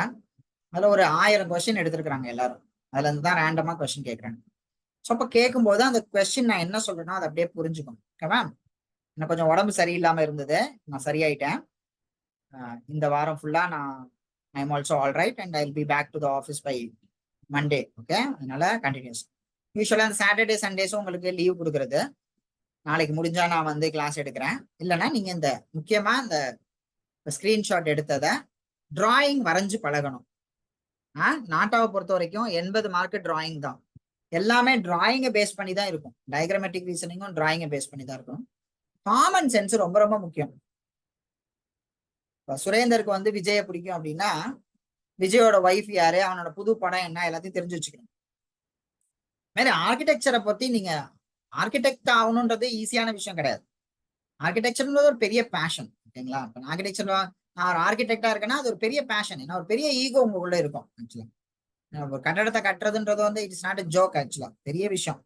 அதுல ஒரு 1000 கொஸ்டின் எடுத்திருக்கிறாங்க எல்லாரும், அதுல இருந்து தான் ரேண்டமா கொஸ்டின் கேட்கறாங்க. ஸோ அப்ப கேட்கும்போது அந்த கொஸ்டின் நான் என்ன சொல்றேனோ அதை அப்படியே புரிஞ்சுக்கணும். ஓகேவா? எனக்கு கொஞ்சம் உடம்பு சரியில்லாம இருந்தது, நான் சரியாயிட்டேன். இந்த வாரம் ஃபுல்லா I am also all right and I will be back to the office by Monday. Okay, அதனால கண்டினியூஸ். யூஸ்வலா அந்த சாட்டர்டே சண்டேஸும் உங்களுக்கு லீவ் கொடுக்குறது. நாளைக்கு முடிஞ்சா நான் வந்து கிளாஸ் எடுக்கிறேன். இல்லைன்னா நீங்க இந்த முக்கியமா இந்த ஸ்கிரீன்ஷாட் எடுத்ததை டிராயிங் வரைஞ்சு பழகணும். நாட்டாவை பொறுத்த வரைக்கும் 80 மார்க் டிராயிங் தான். எல்லாமே டிராயிங்கை பேஸ் பண்ணி தான் இருக்கும். டயக்ராமேட்டிக் ரீசனிங்கும் டிராயிங்கை பேஸ் பண்ணி தான் இருக்கும். காமன் சென்ஸ் ரொம்ப ரொம்ப முக்கியம். சுரேந்தருக்கு வந்து விஜய பிடிக்கும் அப்படின்னா விஜயோட ஒய்ஃப் யாரு, அவனோட புது படம் என்ன, எல்லாத்தையும் தெரிஞ்சு வச்சுக்கணும். மாதிரி ஆர்கிடெக்சரை பத்தி நீங்க ஆர்கிடெக்ட் ஆகணுன்றது ஈஸியான விஷயம் கிடையாது. ஆர்கிடெக்சர்ன்றது ஒரு பெரிய பேஷன். ஓகேங்களா? ஆர்கிடெக்சர் நான் ஒரு ஆர்கிடெக்டா இருக்கேன்னா அது ஒரு பெரிய பேஷன். ஏன்னா ஒரு பெரிய ஈகோ உங்களுக்குள்ள இருக்கும். ஆக்சுவலா ஒரு கட்டடத்தை கட்டுறதுன்றது வந்து இட்ஸ் நாட் a ஜோக். ஆக்சுவலா பெரிய விஷயம்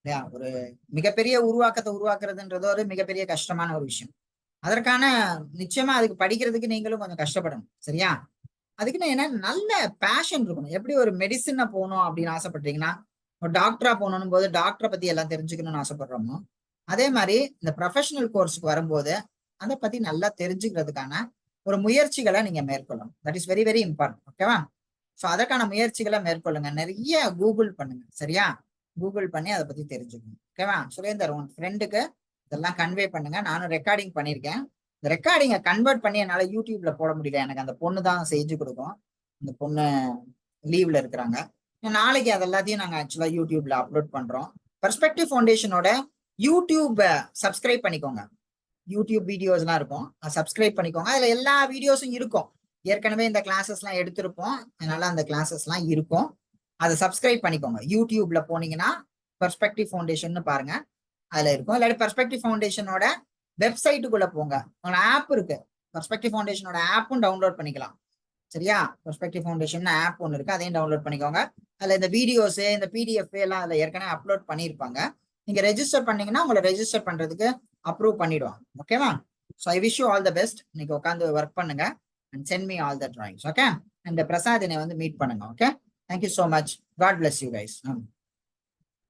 இல்லையா? ஒரு மிகப்பெரிய உருவாக்கத்தை உருவாக்குறதுன்றது ஒரு மிகப்பெரிய கஷ்டமான ஒரு விஷயம். அதற்கான நிச்சயமா அதுக்கு படிக்கிறதுக்கு நீங்களும் கொஞ்சம் கஷ்டப்படணும். சரியா? அதுக்குன்னு என்ன நல்ல பேஷன் இருக்கணும். எப்படி ஒரு மெடிசனை போகணும் அப்படின்னு ஆசைப்பட்டீங்கன்னா, ஒரு டாக்டரா போகணும் போது டாக்டரை பத்தி எல்லாம் தெரிஞ்சுக்கணும்னு ஆசைப்படுறோமோ, அதே மாதிரி இந்த ப்ரொஃபஷனல் கோர்ஸுக்கு வரும்போது அதை பத்தி நல்லா தெரிஞ்சுக்கிறதுக்கான ஒரு முயற்சிகளை நீங்க மேற்கொள்ளணும். That is very very important. ஓகேவா? ஸோ அதற்கான முயற்சிகளை மேற்கொள்ளுங்க. நிறைய கூகுள் பண்ணுங்க. சரியா? கூகுள் பண்ணி அதை பத்தி தெரிஞ்சுக்கணும். ஓகேவா? சுரேந்தர் உன் ஃப்ரெண்டுக்கு இதெல்லாம் கன்வே பண்ணுங்க. நானும் ரெக்கார்டிங் பண்ணியிருக்கேன். இந்த ரெக்கார்டிங்கை கன்வெர்ட் பண்ணி என்னால யூடியூப்ல போட முடியல. எனக்கு அந்த பொண்ணு தான் செஞ்சு கொடுக்கும். இந்த பொண்ணு லீவ்ல இருக்கிறாங்க. நாளைக்கு அது எல்லாத்தையும் நாங்க ஆக்சுவலா யூடியூப்ல அப்லோட் பண்றோம். பெர்ஸ்பெக்டிவ் ஃபவுண்டேஷனோட யூடியூப் சப்ஸ்கிரைப் பண்ணிக்கோங்க. யூடியூப் வீடியோஸ் எல்லாம் இருக்கும், சப்ஸ்கிரைப் பண்ணிக்கோங்க. அதுல எல்லா வீடியோஸும் இருக்கும். ஏற்கனவே இந்த கிளாஸஸ் எல்லாம் எடுத்திருப்போம், அதனால அந்த கிளாஸஸ் எல்லாம் இருக்கும். அதை சப்ஸ்கிரைப் பண்ணிக்கோங்க. யூடியூப்ல போனீங்கன்னா பெர்ஸ்பெக்டிவ் ஃபவுண்டேஷன் பாருங்க, அதுல இருக்கும். இல்லாட்டி பெர்ஸ்பெக்டிவ் ஃபவுண்டேஷனோட வெப்சைட்டுக்குள்ள போங்க. உங்களோட ஆப் இருக்கு, பெர்ஸ்பெக்டிவ் ஃபவுண்டேஷனோட ஆப்பும் டவுன்லோட் பண்ணிக்கலாம். சரியா? பெர்ஸ்பெக்டிவ் ஃபவுண்டேஷன் ஆப் ஒன்று இருக்கு, அதையும் டவுன்லோட் பண்ணிக்கோங்க. அதுல இந்த வீடியோஸ், இந்த பிடிஎஃப் எல்லாம் அதுல ஏற்கனவே அப்லோட் பண்ணியிருப்பாங்க. நீங்க ரெஜிஸ்டர் பண்ணீங்கன்னா உங்களை ரெஜிஸ்டர் பண்றதுக்கு அப்ரூவ் பண்ணிடுவாங்க. ஓகேவா? So I wish you all the best. இன்னைக்கு உட்காந்து ஒர்க் பண்ணுங்க and send me all the drawings. Okay? And Prasad என்னை வந்து மீட் பண்ணுங்க. Okay? Thank you so much. God bless you guys.